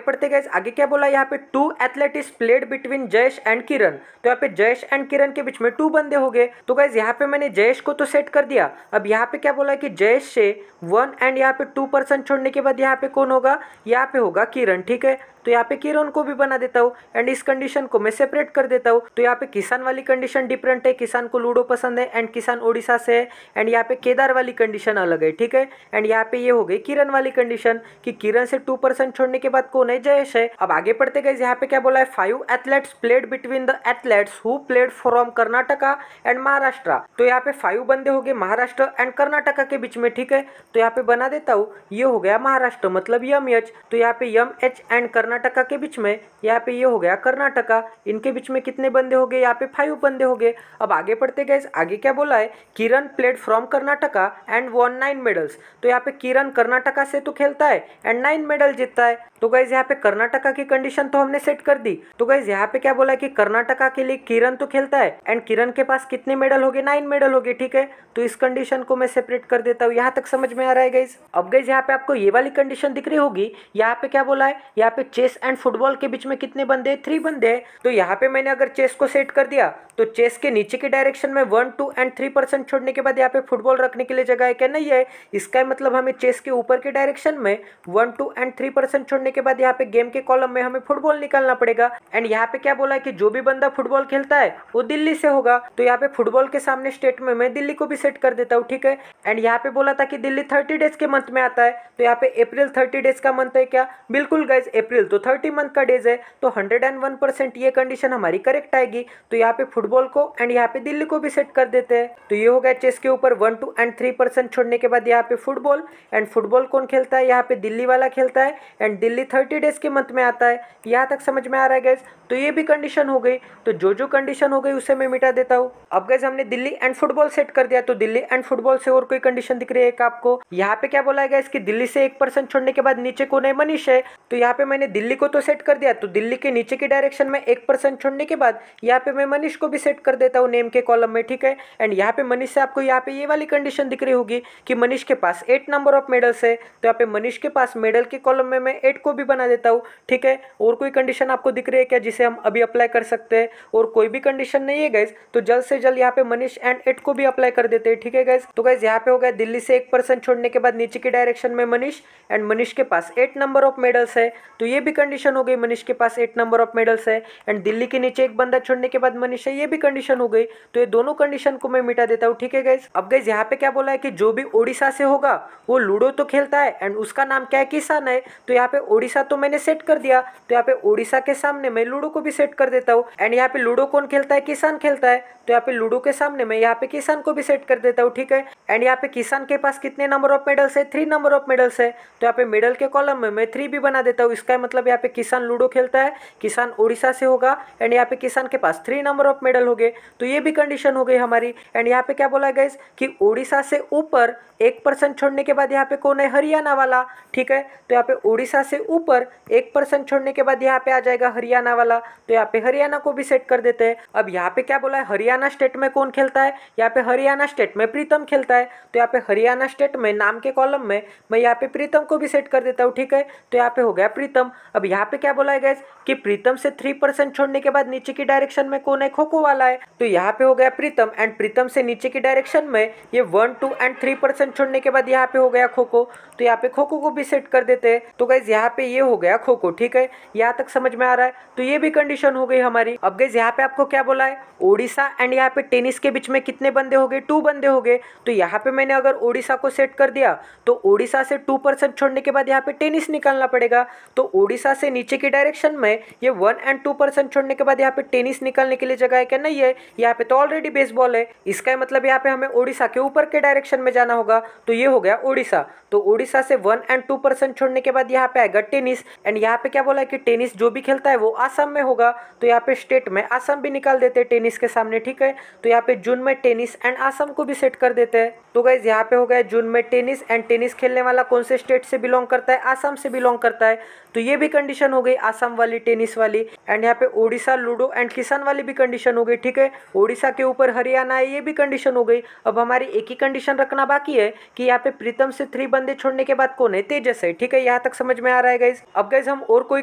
पढ़ते गए, आगे क्या बोला, यहाँ पे 2 athletics played between Jayesh and Kiran. तो यहाँ पे जयेश एंड किरण के बीच में 2 बंदे हो गए। तो गाइस यहाँ पे मैंने जयेश को तो सेट कर दिया। अब यहाँ पे क्या बोला है कि जयेश से 1 एंड यहाँ पे 2% छोड़ने के बाद यहाँ पे कौन होगा, यहाँ पे होगा किरण, ठीक है। तो यहाँ पे किरण को भी बना देता हूँ एंड इस कंडीशन को मैं सेपरेट कर देता हूँ। तो यहाँ पे किसान वाली कंडीशन डिफरेंट है, किसान को लूडो पसंद है एंड किसान ओडिशा से है एंड यहाँ पे केदार वाली कंडीशन अलग है, ठीक है। एंड यहाँ पे ये हो गई किरण वाली कंडीशन कि किरण से 2% छोड़ने के बाद कौन है, जयेश है। अब आगे पढ़ते गए, यहाँ पे क्या बोला है, 5 athletes played between the athletes who played from Karnataka and Maharashtra. तो यहाँ पे 5 बंदे हो गए महाराष्ट्र एंड कर्नाटका के बीच में, ठीक है। तो यहाँ पे बना देता हूँ, ये हो गया महाराष्ट्र मतलब यम-एच। तो यहाँ पे यम-एच एंड कर्नाटका के बीच में यहाँ पे ये हो गया कर्नाटका। इनके बीच में कितने बंदे हो गए, यहाँ पे 5 बंदे हो गए। अब आगे पढ़ते गए, आगे क्या बोला है, Kiran played from Karnataka and won 9 medals. तो यहाँ पे किरण कर्नाटका से तो खेलता है एंड 9 मेडल जीतता है। तो गाइज यहाँ पे कर्नाटका की कंडीशन तो हमने सेट कर दी। तो गाइज यहाँ पे क्या बोला है कि कर्नाटका के लिए किरण तो खेलता है एंड किरण के पास कितने मेडल हो गए, 9 मेडल हो गए, ठीक है। तो इस कंडीशन को मैं सेपरेट कर देता हूँ। यहाँ तक समझ में आ रहा है गाइज। अब गाइज यहाँ पे आपको ये वाली कंडीशन दिख रही होगी, यहाँ पे क्या बोला है, यहाँ पे चेस एंड फुटबॉल के बीच में कितने बंदे, 3 बंदे। तो यहाँ पे मैंने अगर चेस को सेट कर दिया तो चेस के नीचे की डायरेक्शन में 1, 2 एंड 3% छोड़ने के बाद यहाँ पे फुटबॉल रखने के लिए जगह है क्या, नहीं है। इसका मतलब हमें चेस के ऊपर के डायरेक्शन में 1, 2 एंड 3% छोड़ने के बाद यहाँ पे गेम के कॉलम में हमें फुटबॉल निकालना पड़ेगा। एंड यहाँ पे क्या बोला है कि जो भी बंदा फुटबॉल खेलता है वो दिल्ली से होगा। तो यहाँ पे फुटबॉल के सामने स्टेट में मैं दिल्ली को भी सेट कर देता हूँ, ठीक है। एंड यहाँ पे बोला था कि दिल्ली 30 डेज के मंथ में आता है, तो यहाँ पे अप्रैल 30 डेज का मंथ है क्या, बिल्कुल गाइज अप्रैल तो 30 मंथ का डेज है। तो 101% ये कंडीशन हमारी करेक्ट आएगी। तो यहाँ पे फुटबॉल को एंड यहाँ पे दिल्ली को भी सेट कर देते हैं। तो ये हो गया चेस के ऊपर 1, 2 एंड 3% छोड़ने के बाद यहाँ पे फुटबॉल एंड फुटबॉल कौन खेलता है, यहाँ पे दिल्ली वाला खेलता है एंड दिल्ली 30 डेज के मंथ में आता है। यहाँ तक समझ में आ रहा है गाइज। तो ये भी कंडीशन हो गई। तो जो कंडीशन हो गई उसे मैं मिटा देता हूँ। अब गाइज हमने दिल्ली एंड फुटबॉल सेट कर दिया। तो दिल्ली एंड फुटबॉल से और कोई कंडीशन दिख रही है आपको, यहाँ पे क्या बोला है गाइज कि दिल्ली से 1% छोड़ने के बाद नीचे कौन है, मनीष है। तो यहाँ पे मैंने दिल्ली को तो सेट कर दिया, तो दिल्ली के नीचे की डायरेक्शन में 1% छोड़ने के बाद यहाँ पे मैं मनीष को भी सेट कर देता हूँ नेम के कॉलम में, ठीक है। एंड यहाँ पे मनीष से आपको यहाँ पे ये वाली कंडीशन दिख रही होगी कि मनीष के पास 8 नंबर ऑफ मेडल्स है। तो यहाँ पे मनीष के पास मेडल के कॉलम में मैं 8 को भी बना देता हूँ, ठीक है। और कोई कंडीशन आपको दिख रही है क्या जिसे हम अभी अप्लाई कर सकते हैं, और कोई भी कंडीशन नहीं है गाइज, तो जल्द से जल्द यहाँ पे मनीष एंड 8 को भी अप्लाई कर देते हैं, ठीक है गाइज। तो गाइज यहाँ पे हो गया दिल्ली से 1% छोड़ने के बाद नीचे की डायरेक्शन में मनीष एंड मनीष के पास 8 नंबर ऑफ मेडल्स है। तो ये भी कंडीशन हो गई, मनीष के पास 8 नंबर ऑफ मेडल्स है एंड दिल्ली के नीचे एक बंदा छोड़ने के बाद मनीष है, ये भी कंडीशन हो गई। तो ये दोनों कंडीशन को मैं मिटा देता हूँ, ठीक है गाइज। अब गाइज यहाँ पे क्या बोला है कि जो भी ओडिशा से होगा वो लूडो तो खेलता है एंड उसका नाम क्या है, किसान है। तो यहाँ पे ओडिशा तो मैंने सेट कर दिया, तो यहाँ पे ओडिशा के सामने मैं लूडो को भी सेट कर देता हूँ एंड यहाँ पे लूडो कौन खेलता है, किसान खेलता है। तो यहाँ पे लूडो के सामने मैं यहाँ पे किसान को भी सेट कर देता हूँ, ठीक है। एंड यहाँ पे किसान के पास कितने नंबर ऑफ मेडल्स है, 3 नंबर ऑफ मेडल्स है। तो यहाँ पे मेडल के कॉलम में मैं 3 भी बना देता हूँ। इसका मतलब यहाँ पे किसान लूडो खेलता है, किसान ओडिशा से होगा एंड यहाँ पे किसान के पास 3 नंबर ऑफ मेडल हो गए। तो ये भी कंडीशन हो गई हमारी। एंड यहाँ पे क्या बोला गाइस कि ओडिशा से ऊपर 1% छोड़ने के बाद यहाँ पे कौन है, हरियाणा वाला, ठीक है। तो यहाँ पे ओडिशा से ऊपर 1% छोड़ने के बाद यहाँ पे आ जाएगा हरियाणा वाला। तो यहाँ पे हरियाणा को भी सेट कर देते हैं। अब यहाँ पे क्या बोला है, हरियाणा स्टेट में कौन खेलता है, यहाँ पे हरियाणा स्टेट में प्रीतम खेलता है। तो यहाँ पे हरियाणा स्टेट में नाम के कॉलम में मैं यहाँ पे प्रीतम को भी सेट कर देता हूँ, ठीक है। तो यहाँ पे हो गया प्रीतम। अब यहाँ पे क्या बोला है गाइस कि प्रीतम से 3% छोड़ने के बाद नीचे की डायरेक्शन में कौन है, खो खो वाला है। तो यहाँ पे हो गया प्रीतम एंड प्रीतम से नीचे की डायरेक्शन में ये 1, 2 एंड 3% छोड़ने के बाद यहाँ पे हो गया खो खो। तो यहाँ पे खो खो को भी सेट कर देते हैं। तो गाइस यहाँ पे ये हो गया खो खो, ठीक है। यहाँ तक समझ में आ रहा है। तो ये भी कंडीशन हो गई हमारी। अब गाइस यहाँ पे आपको क्या बोला है, ओडिशा एंड यहाँ पे टेनिस के बीच में कितने बंदे हो गए, 2 बंदे हो गए। तो यहाँ पे मैंने अगर ओडिशा को सेट कर दिया तो ओडिशा से 2% छोड़ने के बाद यहाँ पे टेनिस निकालना निकालना पड़ेगा। तो ओडिशा से नीचे की डायरेक्शन में ये 1 और 2% छोड़ने के बाद यहाँ पे टेनिस निकालने के लिए जगह है क्या? नहीं है, यहाँ पे तो ऑलरेडी बेसबॉल है। इसका मतलब यहाँ पे हमें ओडिशा के ऊपर के डायरेक्शन में जाना होगा, तो ये हो गया ओडिशा। तो ओडिशा से 1 और 2% छोड़ने के बाद यहाँ पे आएगा टेनिस। एंड यहाँ पे क्या बोला है कि टेनिस जो भी खेलता है वो आसाम में होगा, तो यहाँ पे स्टेट में आसाम भी निकाल देते हैं टेनिस के सामने, ठीक है। तो यहाँ पे जून में टेनिस एंड आसाम को भी सेट कर देते हैं। तो गाइज यहाँ पे हो गया जून में टेनिस, एंड टेनिस खेलने वाला कौन से स्टेट से बिलोंग करता है? आसाम से बिलोंग करता है। तो ये भी कंडीशन हो गई आसाम वाली, टेनिस वाली। एंड यहाँ पे ओडिशा, लूडो एंड किसान वाली भी कंडीशन हो गई, ठीक है। ओडिशा के ऊपर हरियाणा है, ये भी कंडीशन हो गई। अब हमारी एक ही कंडीशन रखना बाकी है कि यहाँ पे प्रीतम से 3 बंदे छोड़ने के बाद कौन है? तेजस है, ठीक है। यहाँ तक समझ में आ रहा है गाइज। अब गाइज हम और कोई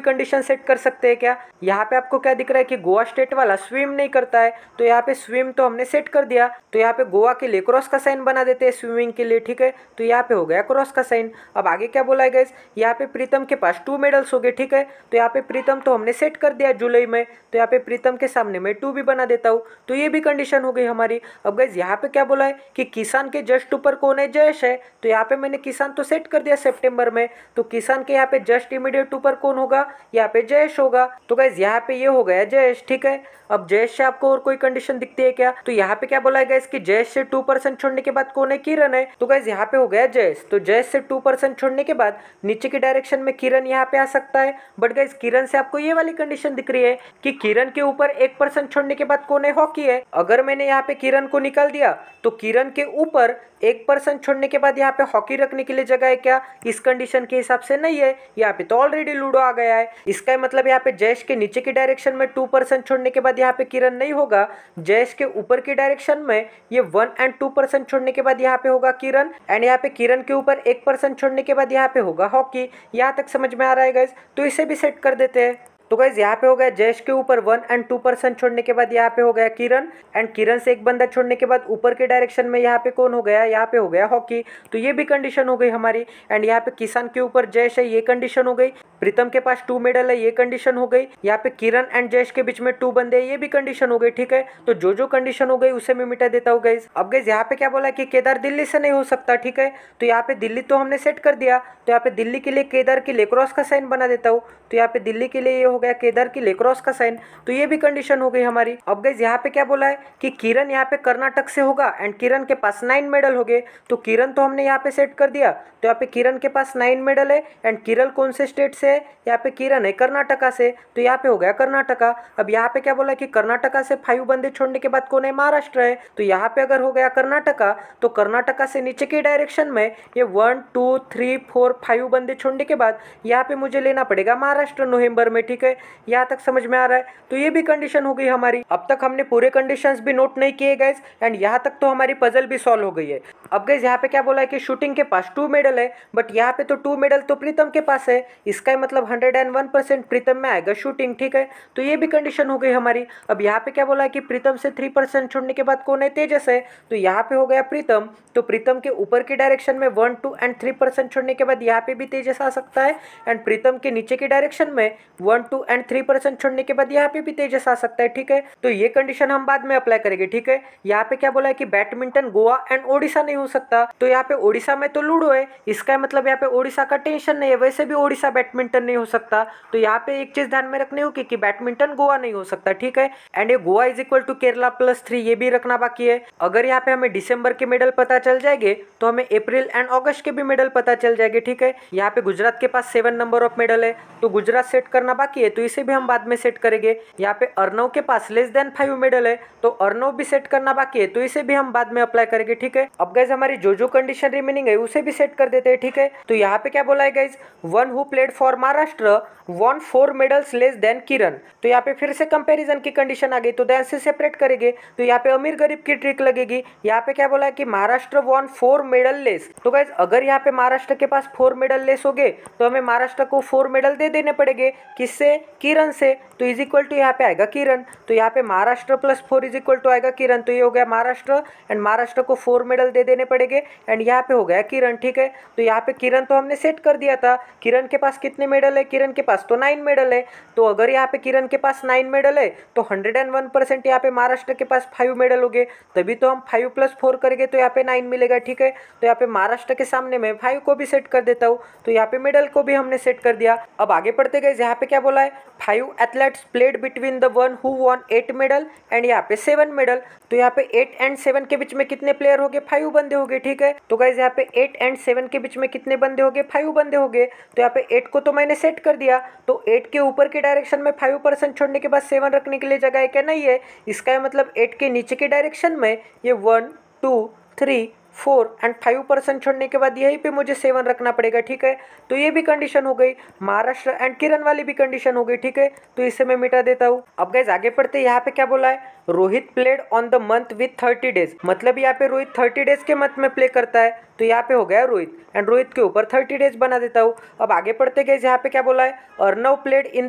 कंडीशन सेट कर सकते हैं क्या? यहाँ पे आपको क्या दिख रहा है कि गोवा स्टेट वाला स्विम नहीं करता है, तो यहाँ पे स्विम तो हमने सेट कर दिया। तो यहाँ पे गोवा के लिए क्रॉस का साइन बना देते हैं स्विमिंग के लिए, ठीक है। तो यहाँ पे हो गया क्रॉस का साइन। अब आगे क्या बोला है गाइज? यहाँ पे प्रीतम के पास 2 मेडल्स हो गए, ठीक है। तो यहाँ पे प्रीतम तो हमने सेट कर दिया जुलाई में, तो यहाँ पे प्रीतम के सामने मैं 2 भी बना देता हूँ, तो ये भी कंडीशन हो गई हमारी। अब गाइज यहाँ पे क्या बोला है कि किसान के जस्ट ऊपर कौन है? जयेश है। तो यहाँ पे मैंने किसान तो सेट कर दिया सितंबर में, तो किसान के यहाँ पे जस्ट इमीडिएट ऊपर कौन होगा? यहाँ पे जयेश होगा। तो गाइज यहाँ पे ये हो गया जयेश, ठीक है। अब जयेश से आपको और कोई कंडीशन दिखती है क्या? तो यहाँ पे क्या बोला है गाइज कि जयेश से 2% छोड़ने के बाद कौन है? किरण है। तो गाइज यहाँ पे हो गया जयेश। तो जयेश से 2% छोड़ने के बाद नीचे की डायरेक्शन में किरण यहाँ पे आ सकता है। बट गाइज किरण से आपको ये वाली कंडीशन दिख रही है कि किरण के ऊपर 1% छोड़ने के बाद कौन है? हॉकी है। अगर मैंने यहाँ पे किरण को निकाल दिया तो किरण के ऊपर 1% छोड़ने के बाद यहाँ पे हॉकी रखने के लिए जगह है क्या? इस कंडीशन के हिसाब से नहीं है, यहाँ पे तो ऑलरेडी लूडो आ गया है। इसका मतलब यहाँ पे जयेश के नीचे की डायरेक्शन में 2% छोड़ने के बाद यहाँ पे किरण नहीं होगा। जयेश के ऊपर की डायरेक्शन में ये 1 और 2% छोड़ने के बाद यहाँ पे होगा किरण, एंड यहाँ पे किरण के ऊपर 1% छोड़ने के बाद यहाँ पे होगा हॉकी। यहाँ तक समझ में आ रहा है गाइज? तो इसे भी सेट कर देते हैं। तो गाइज यहाँ पे हो गया जयेश के ऊपर 1 और 2% छोड़ने के बाद यहाँ पे हो गया किरण, एंड किरण से एक बंदा छोड़ने के बाद ऊपर के डायरेक्शन में यहाँ पे कौन हो गया? यहाँ पे हो गया हॉकी। तो ये भी कंडीशन हो गई हमारी। एंड यहाँ पे किसान के ऊपर जयेश है, ये कंडीशन हो गई। प्रीतम के पास 2 मेडल है, ये कंडीशन हो गई। यहाँ पे किरण एंड जयेश के बीच में 2 बंदे, ये भी कंडीशन हो गई, ठीक है। तो जो कंडीशन हो गई उसे मैं मिटा देता हूँ गाइज। अब गाइज यहाँ पे क्या बोला कि केदार दिल्ली से नहीं हो सकता, ठीक है। तो यहाँ पे दिल्ली तो हमने सेट कर दिया, तो यहाँ पे दिल्ली के लिए केदार के लिए क्रॉस का साइन बना देता हूँ। तो यहाँ पे दिल्ली के लिए ये हो गया केदार के लिए क्रॉस का साइन, तो ये भी कंडीशन हो गई हमारी। अब गाइज यहाँ पे क्या बोला है कि किरण यहाँ पे कर्नाटक से होगा, एंड किरण के पास 9 मेडल हो गए। तो किरण तो हमने यहाँ पे सेट कर दिया, तो यहाँ पे किरण के पास 9 मेडल है। एंड किरण कौन से स्टेट से है? यहाँ पे किरण है कर्नाटका से, तो यहाँ पे हो गया कर्नाटका। अब यहाँ पे क्या बोला कि कर्नाटका से 5 बंदे छोड़ने के बाद कौन है? महाराष्ट्र है। तो यहाँ पे अगर हो गया कर्नाटका, तो कर्नाटका से नीचे की डायरेक्शन में ये 1 2 3 4 5 बंदे छोड़ने के बाद यहाँ पे मुझे लेना पड़ेगा महाराष्ट्र नवंबर में, ठीक है। यहाँ तक समझ में आ रहा है? तो ये भी कंडीशन हो गई हमारी। अब तक हमने पूरे कंडीशंस भी नोट नहीं किए गाइस, एंड यहाँ तक तो हमारी पजल भी सॉल्व हो गई है। अब गाइस यहाँ पे क्या बोला है कि शूटिंग के पास 2 मेडल है, बट यहाँ पे तो 2 मेडल तो प्रीतम के पास है। इसका मतलब 101% प्रीतम में आएगा शूटिंग, ठीक है। तो ये भी कंडीशन हो गई हमारी। अब यहाँ पे क्या बोला है कि प्रीतम से 3% छोड़ने के बाद कौन है? तेजस है। तो यहाँ पे हो गया प्रीतम, तो प्रीतम के ऊपर की डायरेक्शन में 1 2 और 3% छोड़ने के बाद यहाँ पे भी तेजस आ सकता है, एंड प्रीतम के नीचे की डायरेक्शन में 1 2 और 3% छोड़ने के बाद यहाँ पे भी तेजस आ सकता है, ठीक है। तो ये कंडीशन हम बाद में अप्लाई करेंगे, ठीक है। यहाँ पे क्या बोला है कि बैडमिंटन गोवा एंड ओडिशा नहीं हो सकता, तो यहाँ पे ओडिशा में तो लूडो है, इसका मतलब यहाँ पे ओडिशा का टेंशन नहीं है। वैसे भी ओडिशा बैडमिंटन नहीं हो सकता, तो यहाँ पे एक चीज ध्यान में रखनी होगी कि बैडमिंटन गोवा नहीं हो सकता, ठीक है। एंड ये Goa is equal to Kerala +3, ये भी रखना बाकी है। अगर यहाँ पे हमें दिसंबर के मेडल पता चल जाएंगे तो हमें अप्रैल एंड अगस्त के भी मेडल पता चल जाएंगे, ठीक है। यहाँ पे गुजरात के पास 7 नंबर ऑफ मेडल है, तो गुजरात सेट करना बाकी है, तो इसे भी हम बाद में सेट करेंगे। यहाँ पे अर्नव के पास <5 मेडल है, तो अर्नव भी सेट करना बाकी है, तो इसे भी हम बाद में अप्लाई करेंगे, ठीक है। अब गाइज हमारी जो कंडीशन रिमेनिंग है उसे भी सेट कर देते हैं, ठीक है। तो यहाँ पे क्या बोला है guys, one who played for Maharashtra won 4 medals less than Kiran. तो यहाँ पे फिर से कंपैरिजन की कंडीशन आ गई, तो दैन से सेपरेट करेंगे, तो यहाँ पे अमीर गरीब की ट्रिक लगेगी। यहाँ पे क्या बोला है कि महाराष्ट्र won 4 मेडल लेस, तो गाइज अगर यहाँ पे महाराष्ट्र के पास 4 मेडल लेस हो गए तो हमें महाराष्ट्र को 4 मेडल दे देने पड़ेंगे, किससे? किरण से। तो इज इक्वल टू यहाँ पे आएगा किरण। तो यहाँ पे Maharashtra plus 4 is equal to आएगा किरण। तो ये हो गया महाराष्ट्र एंड महाराष्ट्र को 4 मेडल दे देने पड़ेंगे एंड यहाँ पे हो गया किरण। ठीक है, तो यहाँ पे किरण तो हमने सेट कर दिया था। किरण के पास कितने मेडल है? किरण के पास तो 9 मेडल है। तो अगर यहाँ पे किरण के पास 9 मेडल है तो 101% यहाँ पे महाराष्ट्र के पास 5 मेडल हो गए, तभी तो हम 5 + 4 करेंगे तो यहाँ पे 9 मिलेगा। ठीक है, तो यहाँ पे महाराष्ट्र के सामने मैं 5 को भी सेट कर देता हूँ। तो यहाँ पे मेडल को भी हमने सेट कर दिया। अब आगे पढ़ते गए, यहाँ पे क्या बोला है? 5 athletes played between the one who won 8 medal and यहाँ पे 7 मेडल। तो यहाँ पे 8 एंड 7 के बीच में कितने प्लेयर हो गए? 5 बंदे हो गए। ठीक है, तो गाइज यहाँ पे 8 एंड 7 के बीच में कितने बंदे हो गए? 5 बंदे हो गए। तो यहाँ पे 8 को तो मैंने सेट कर दिया, तो 8 के ऊपर के डायरेक्शन में 5% छोड़ने के बाद 7 रखने के लिए जगह है क्या? नहीं है। इसका मतलब 8 के नीचे के डायरेक्शन में ये 1 2 3 4 एंड 5% छोड़ने के बाद यहीं पे मुझे 7 रखना पड़ेगा। ठीक है, तो ये भी कंडीशन हो गई। महाराष्ट्र एंड किरण वाली भी कंडीशन हो गई। ठीक है, तो इसे मैं मिटा देता हूँ। अब गाइस आगे पढ़ते, यहाँ पे क्या बोला है? Rohit played on the month with 30 days. मतलब यहाँ पे रोहित 30 डेज के मंथ में प्ले करता है, तो यहाँ पे हो गया रोहित एंड रोहित के ऊपर 30 डेज बना देता हूँ। अब आगे पढ़ते गए, यहाँ पे क्या बोला है? Arnav played in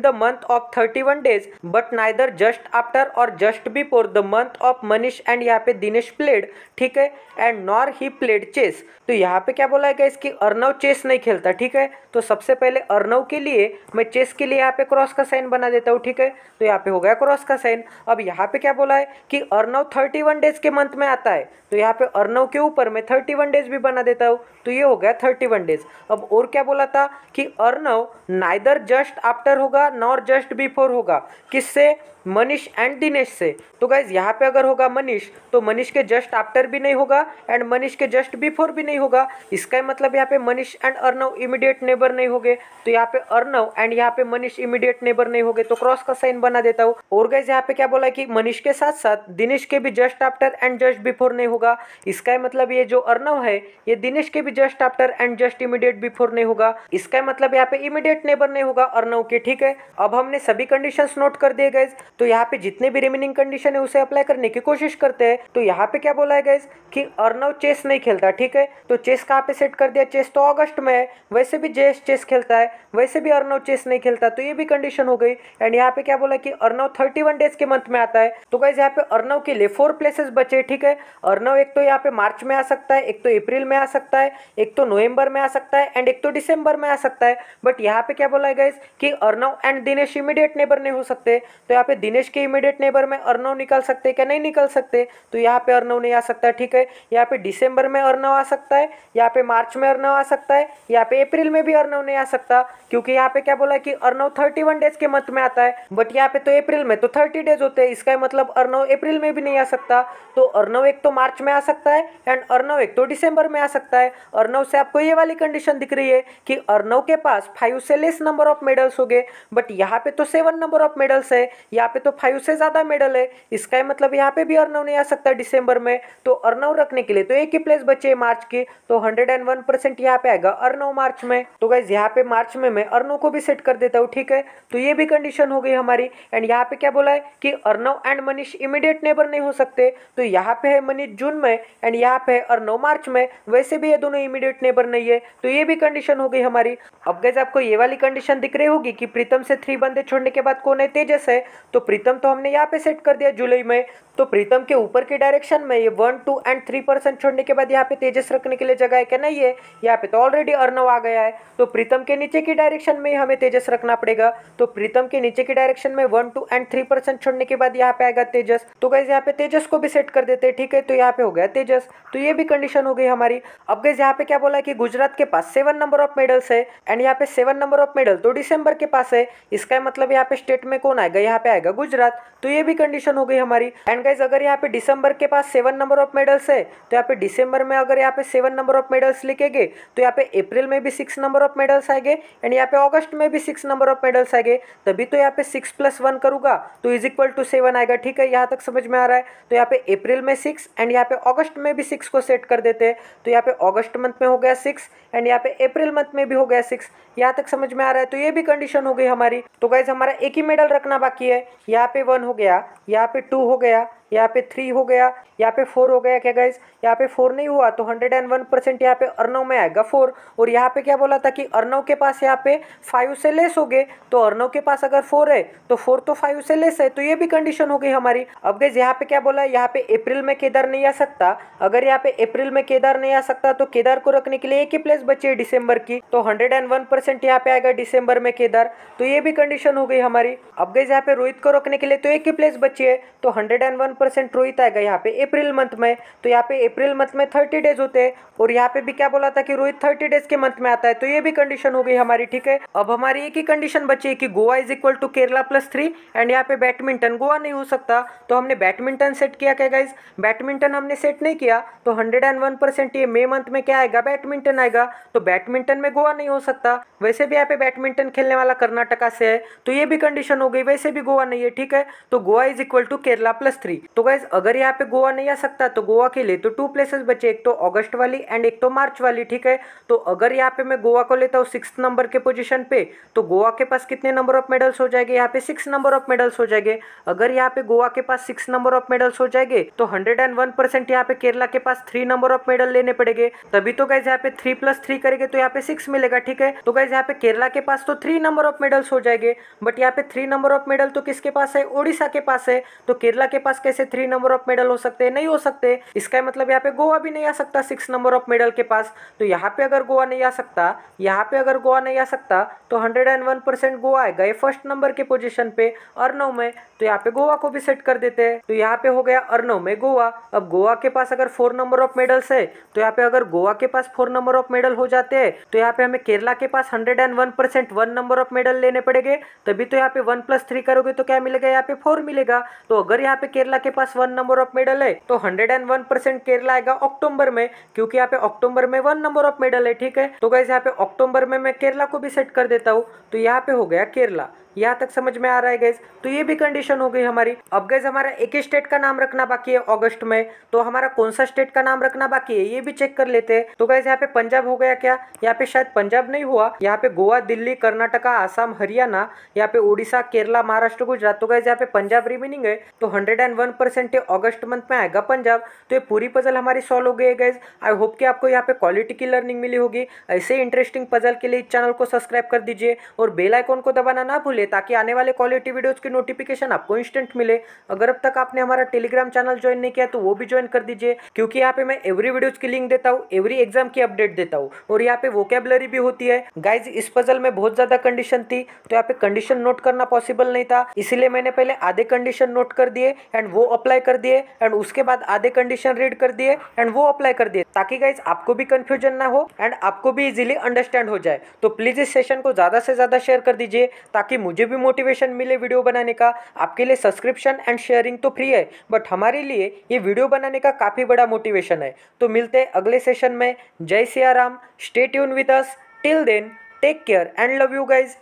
the month of 31 days but neither just after और just before the month of Manish and यहाँ पे दिनेश प्लेड। ठीक है, and nor he played chess. तो यहाँ पे क्या बोला है कि अर्नव चेस नहीं खेलता। ठीक है, तो सबसे पहले अर्नव के लिए मैं चेस के लिए यहाँ पे क्रॉस का साइन बना देता हूँ। ठीक है, तो यहाँ पे हो गया क्रॉस का साइन। अब यहाँ पे क्या बोला है कि अर्नव 31 डेज के मंथ में आता है, तो यहाँ पे अर्नव के ऊपर मैं 31 डेज भी बना देता हूँ, तो ये हो गया 31 डेज। अब और क्या बोला था कि अर्नव नाइदर जस्ट आफ्टर होगा नॉर जस्ट बिफोर होगा। किससे? मनीष एंड दिनेश से। तो गाइज यहाँ पे अगर होगा मनीष, तो मनीष के जस्ट आफ्टर भी नहीं होगा एंड मनीष के जस्ट बिफोर भी नहीं होगा। इसका मतलब यहाँ पे Manish and Arnav immediate neighbour नहीं होंगे, तो यहाँ पे अर्नव एंड यहाँ पे मनीष इमीडिएट नेबर नहीं होंगे, तो क्रॉस का साइन बना देता हूँ। और गाइज यहाँ पे क्या बोला कि मनीष के साथ साथ दिनेश के भी just after and just before नहीं होगा। इसका मतलब ये जो अर्नव है ये दिनेश के भी just after and just immediate before नहीं होगा। इसका मतलब यहाँ पे इमीडिएट नेबर नहीं होगा अर्नव के। ठीक है, अब हमने सभी कंडीशंस नोट कर दिए गाइज। तो यहाँ पे जितने भी रिमेनिंग कंडीशन है उसे अप्लाई करने की कोशिश करते हैं। तो यहाँ पे क्या बोला है गाइज कि अर्नव चेस नहीं खेलता। ठीक है, तो चेस कहाँ पे सेट कर दिया? चेस तो अगस्त में है, वैसे भी जयेश चेस खेलता है, वैसे भी अर्नव चेस नहीं खेलता, तो ये भी कंडीशन हो गई। एंड यहाँ पे क्या बोला कि अर्नव 31 डेज के मंथ में आता है। तो गाइज यहाँ पे अर्नव के लिए 4 प्लेसेस बचे। ठीक है, अर्नव एक तो यहाँ पे मार्च में आ सकता है, एक तो अप्रैल में आ सकता है, एक तो नवंबर में आ सकता है एंड एक तो दिसंबर में आ सकता है। बट यहाँ पे क्या बोला है गाइज कि Arnav and Dinesh immediate neighbour नहीं हो सकते। तो यहाँ पे दिनेश के इमीडिएट नेबर में अर्नव निकाल सकते क्या? नहीं निकल सकते, तो यहाँ पे अर्नव नहीं आ सकता। ठीक है, यहाँ पे दिसंबर में अर्नव आ सकता है, यहाँ पे मार्च में अर्नव आ सकता है, यहाँ पे अप्रैल में भी अर्नव नहीं आ सकता, क्योंकि यहाँ पे क्या बोला कि अर्नव 31 डेज के मंथ में आता है। बट यहाँ पे तो अप्रैल में तो 30 डेज होते हैं, इसका मतलब अर्नव अप्रैल में भी नहीं आ सकता। तो अर्नव एक तो मार्च में आ सकता है एंड अर्नव एक तो दिसंबर में आ सकता है। अर्नव से आपको ये वाली कंडीशन दिख रही है कि अर्नव के पास 5 से लेस नंबर ऑफ मेडल्स हो गए, बट यहाँ पे तो 7 नंबर ऑफ मेडल्स है, यहाँ पे तो 5 से ज्यादा मेडल है। इसका मतलब यहाँ पे भी अर्नव नहीं आ सकता दिसंबर में। तो अर्नव रखने के लिए तो एक ही प्लेस बचे मार्च की, तो 101% यहाँ पे आएगा अर्नव मार्च में। तो गाइज यहाँ पे मार्च में मैं अर्नव को भी सेट कर देता हूँ। ठीक है, तो ये भी कंडीशन हो गई हमारी। एंड यहाँ पे क्या बोला है कि Arnav and Manish immediate neighbour नहीं हो सकते। तो यहाँ पे है मनीष जून में एंड यहाँ पे है अर्नव मार्च में, वैसे भी ये दोनों इमीडिएट नेबर नहीं है, तो ये भी कंडीशन हो गई हमारी। अब गाइज आपको ये वाली कंडीशन दिख रही होगी कि प्रीतम से 3 बंदे छोड़ने के बाद कौन है? तेजस है। तो प्रीतम तो हमने यहाँ पे सेट कर दिया जुलाई में, तो प्रीतम के ऊपर के डायरेक्शन में ये 1 2 एंड 3% छोड़ने के बाद यहाँ पे तेजस रखने के लिए जगह है क्या? नहीं है, यहाँ पे तो ऑलरेडी अर्नव आ गया है। तो प्रीतम के नीचे की डायरेक्शन में हमें तेजस रखना पड़ेगा। तो प्रीतम के नीचे की डायरेक्शन में 1 2 एंड 3% छोड़ने के बाद यहाँ पे आएगा तेजस। तो गाइस यहाँ पे तेजस को भी सेट कर देते हैं। ठीक है, तो यहाँ पे हो गया तेजस, तो ये भी कंडीशन हो गई हमारी। अब गाइस यहाँ पे क्या बोला है कि गुजरात के पास 7 नंबर ऑफ मेडल्स है एंड यहाँ पे 7 नंबर ऑफ मेडल तो दिसंबर के पास है। इसका मतलब यहाँ पे स्टेट में कौन आएगा? यहाँ पे आएगा गुजरात, तो ये भी कंडीशन हो गई हमारी। एंड गाइस अगर यहाँ पे दिसंबर के पास 7 नंबर ऑफ मेडल्स है, तो यहाँ पे दिसंबर में अगर यहाँ पे 7 नंबर ऑफ मेडल्स लिखेंगे तो यहाँ पे अप्रैल में भी 6 नंबर ऑफ मेडल्स आएंगे एंड यहाँ पे अगस्त में भी 6 नंबर ऑफ मेडल्स आएंगे, तभी तो यहाँ पे 6 + 1 करूंगा तो इज इक्वल टू 7 आएगा। ठीक है, यहाँ तक समझ में आ रहा है। तो यहाँ पे अप्रैल में 6 एंड यहाँ पे अगस्त में भी 6 को सेट कर देते हैं, तो यहाँ पे अगस्त मंथ में हो गया 6 एंड यहाँ पे अप्रैल मंथ में भी हो गया 6। यहाँ तक समझ में आ रहा है, तो ये भी कंडीशन हो गई हमारी। तो गाइज हमारा एक ही मेडल रखना बाकी है। यहाँ पे 1 हो गया, यहाँ पे 2 हो गया, यहाँ पे 3 हो गया, यहाँ पे 4 हो गया क्या गाइज, यहाँ पे 4 नहीं हुआ तो 101% यहाँ पे अर्नव में आएगा 4। और यहाँ पे क्या बोला था कि अर्नव के पास यहाँ पे 5 से लेस हो गए, तो अर्नव के पास अगर 4 है तो 4 तो 5 से लेस है, तो ये भी कंडीशन हो गई हमारी। अब गाइज यहाँ पे क्या बोला है, यहाँ पे अप्रैल में केदार नहीं आ सकता। अगर यहाँ पे अप्रैल में केदार नहीं आ सकता तो केदार को रखने के लिए एक ही प्लेस बची है दिसंबर की, तो 101% यहाँ पे आएगा दिसंबर में केदार, तो ये भी कंडीशन हो गई हमारी। अब गाइज यहाँ पे रोहित को रखने के लिए तो एक ही प्लेस बची है, तो 101% रोहित आएगा यहाँ पे अप्रैल मंथ में। तो यहाँ पे अप्रैल मंथ में 30 डेज होते हैं, और यहाँ पे भी क्या बोला था कि रोहित 30 डेज के मंथ में आता है, तो ये भी कंडीशन हो गई हमारी। ठीक है, अब हमारी एक ही कंडीशन बची है कि Goa is equal to Kerala +3 and यहाँ पे बैडमिंटन, गोवा नहीं हो सकता, तो हमने बैडमिंटन सेट किया क्या गाइज, बैडमिंटन हमने सेट नहीं किया, तो 101% ये मई मंथ में क्या आएगा, बैडमिंटन आएगा, तो बैडमिंटन में गोवा नहीं हो सकता। वैसे भी यहाँ पे बैडमिंटन खेलने वाला कर्नाटका से है, तो ये भी कंडीशन हो गई, वैसे भी गोवा नहीं है। ठीक है, तो Goa is equal to Kerala +3। तो गाइज अगर यहाँ पे गोवा नहीं आ सकता तो गोवा के लिए तो 2 प्लेसेस बचे, एक तो अगस्त वाली एंड एक तो मार्च वाली। ठीक है, तो अगर यहाँ पे मैं गोवा को लेता हूँ 6th नंबर के पोजीशन पे, तो गोवा के पास कितने नंबर ऑफ मेडल्स हो जाएंगे, यहाँ पे 6 नंबर ऑफ मेडल्स हो जाएंगे। अगर यहाँ पे गोवा के पास 6 नंबर ऑफ मेडल्स हो जाएंगे तो 101% यहाँ पे केरला के पास 3 नंबर ऑफ मेडल लेने पड़ेंगे, तभी तो गाइज यहाँ पे 3 + 3 करेंगे तो यहाँ पे 6 मिलेगा। ठीक है, तो गाइज यहाँ पे केरला के पास तो 3 नंबर ऑफ मेडल्स हो जाएंगे, बट यहाँ पे 3 नंबर ऑफ मेडल तो किसके पास है, ओडिशा के पास है, तो केरला के पास कैसे 3 नंबर ऑफ मेडल हो सकते हैं, नहीं हो सकते। इसका मतलब यहाँ पे गोवा भी नहीं आ सकता 6 नंबर ऑफ मेडल के पास। तो यहाँ पे अगर गोवा नहीं आ सकता, यहाँ पे अगर गोवा नहीं आ सकता तो 101% गोवा आएगा ये फर्स्ट नंबर के पोजीशन पे अर्नव में, तो यहाँ पे गोवा को भी सेट कर देते हैं। तो यहाँ पे हो गया अर्नव में गोवा। अब गोवा के पास अगर 4 नंबर ऑफ मेडल्स है, तो यहाँ पे अगर गोवा के पास 4 नंबर ऑफ मेडल हो जाते हैं तो यहाँ पे हमें केरला के पास 101% 1 नंबर ऑफ मेडल लेने पड़ेंगे, तभी तो यहाँ पे 1 + 3 करोगे तो क्या मिलेगा, यहाँ पे 4 मिलेगा। तो अगर यहाँ पे केरला के पास 1 नंबर ऑफ मेडल है तो 101% केरला आएगा अक्टूबर में, क्योंकि यहाँ पे अक्टूबर में 1 नंबर ऑफ मेडल है। ठीक है, तो गाइस यहाँ पे अक्टूबर में मैं केरला को भी सेट कर देता हूँ, तो यहाँ पे हो गया केरला। यहाँ तक समझ में आ रहा है गाइस, तो ये भी कंडीशन हो गई हमारी। अब गाइस हमारा एक ही स्टेट का नाम रखना बाकी है अगस्त में, तो हमारा कौन सा स्टेट का नाम रखना बाकी है ये भी चेक कर लेते हैं। तो गाइस यहाँ पे पंजाब हो गया क्या, यहाँ पे शायद पंजाब नहीं हुआ, यहाँ पे गोवा, दिल्ली, कर्नाटका, आसाम, हरियाणा, यहाँ पे उड़ीसा, केरला, महाराष्ट्र, गुजरात, तो गाइस यहाँ पे पंजाब रिमेनिंग है, तो 101% अगस्त मंथ में आएगा पंजाब। तो ये पूरी पजल हमारी सॉल्व हो गई है गाइस। आई होप कि आपको यहाँ पे क्वालिटी की लर्निंग मिली होगी। ऐसे इंटरेस्टिंग पजल के लिए चैनल को सब्सक्राइब कर दीजिए और बेल आइकॉन को दबाना ना भूले, ताकि आने वाले क्वालिटी वीडियोस की नोटिफिकेशन आपको इंस्टेंट मिले। अगर अब तक आपने हमारा टेलीग्राम चैनल ज्वाइन नहीं किया तो वो भी ज्वाइन कर दीजिए, क्योंकि यहाँ पे मैं एवरी वीडियोस की लिंक देता हूँ, एवरी एग्जाम की अपडेट देता हूँ, और यहाँ पे वोकेबलरी भी होती है। गाइज इस पजल में बहुत ज्यादा कंडीशन थी, तो यहाँ पे कंडीशन नोट करना पॉसिबल नहीं था, इसीलिए मैंने पहले आधे कंडीशन नोट कर दिए एंड वो अप्लाई कर दिए, एंड उसके बाद आधे कंडीशन रीड कर दिए एंड वो अप्लाई कर दिए, ताकि गाइज आपको भी कंफ्यूजन ना हो एंड आपको भी इजीली अंडरस्टैंड हो जाए। तो प्लीज इस सेशन को ज्यादा से ज्यादा शेयर कर दीजिए, ताकि मुझे भी मोटिवेशन मिले वीडियो बनाने का। आपके लिए सब्सक्रिप्शन एंड शेयरिंग तो फ्री है, बट हमारे लिए ये वीडियो बनाने का काफी बड़ा मोटिवेशन है। तो मिलते हैं अगले सेशन में। Jai Siya Ram, stay tune with us, till then take care and love you guys.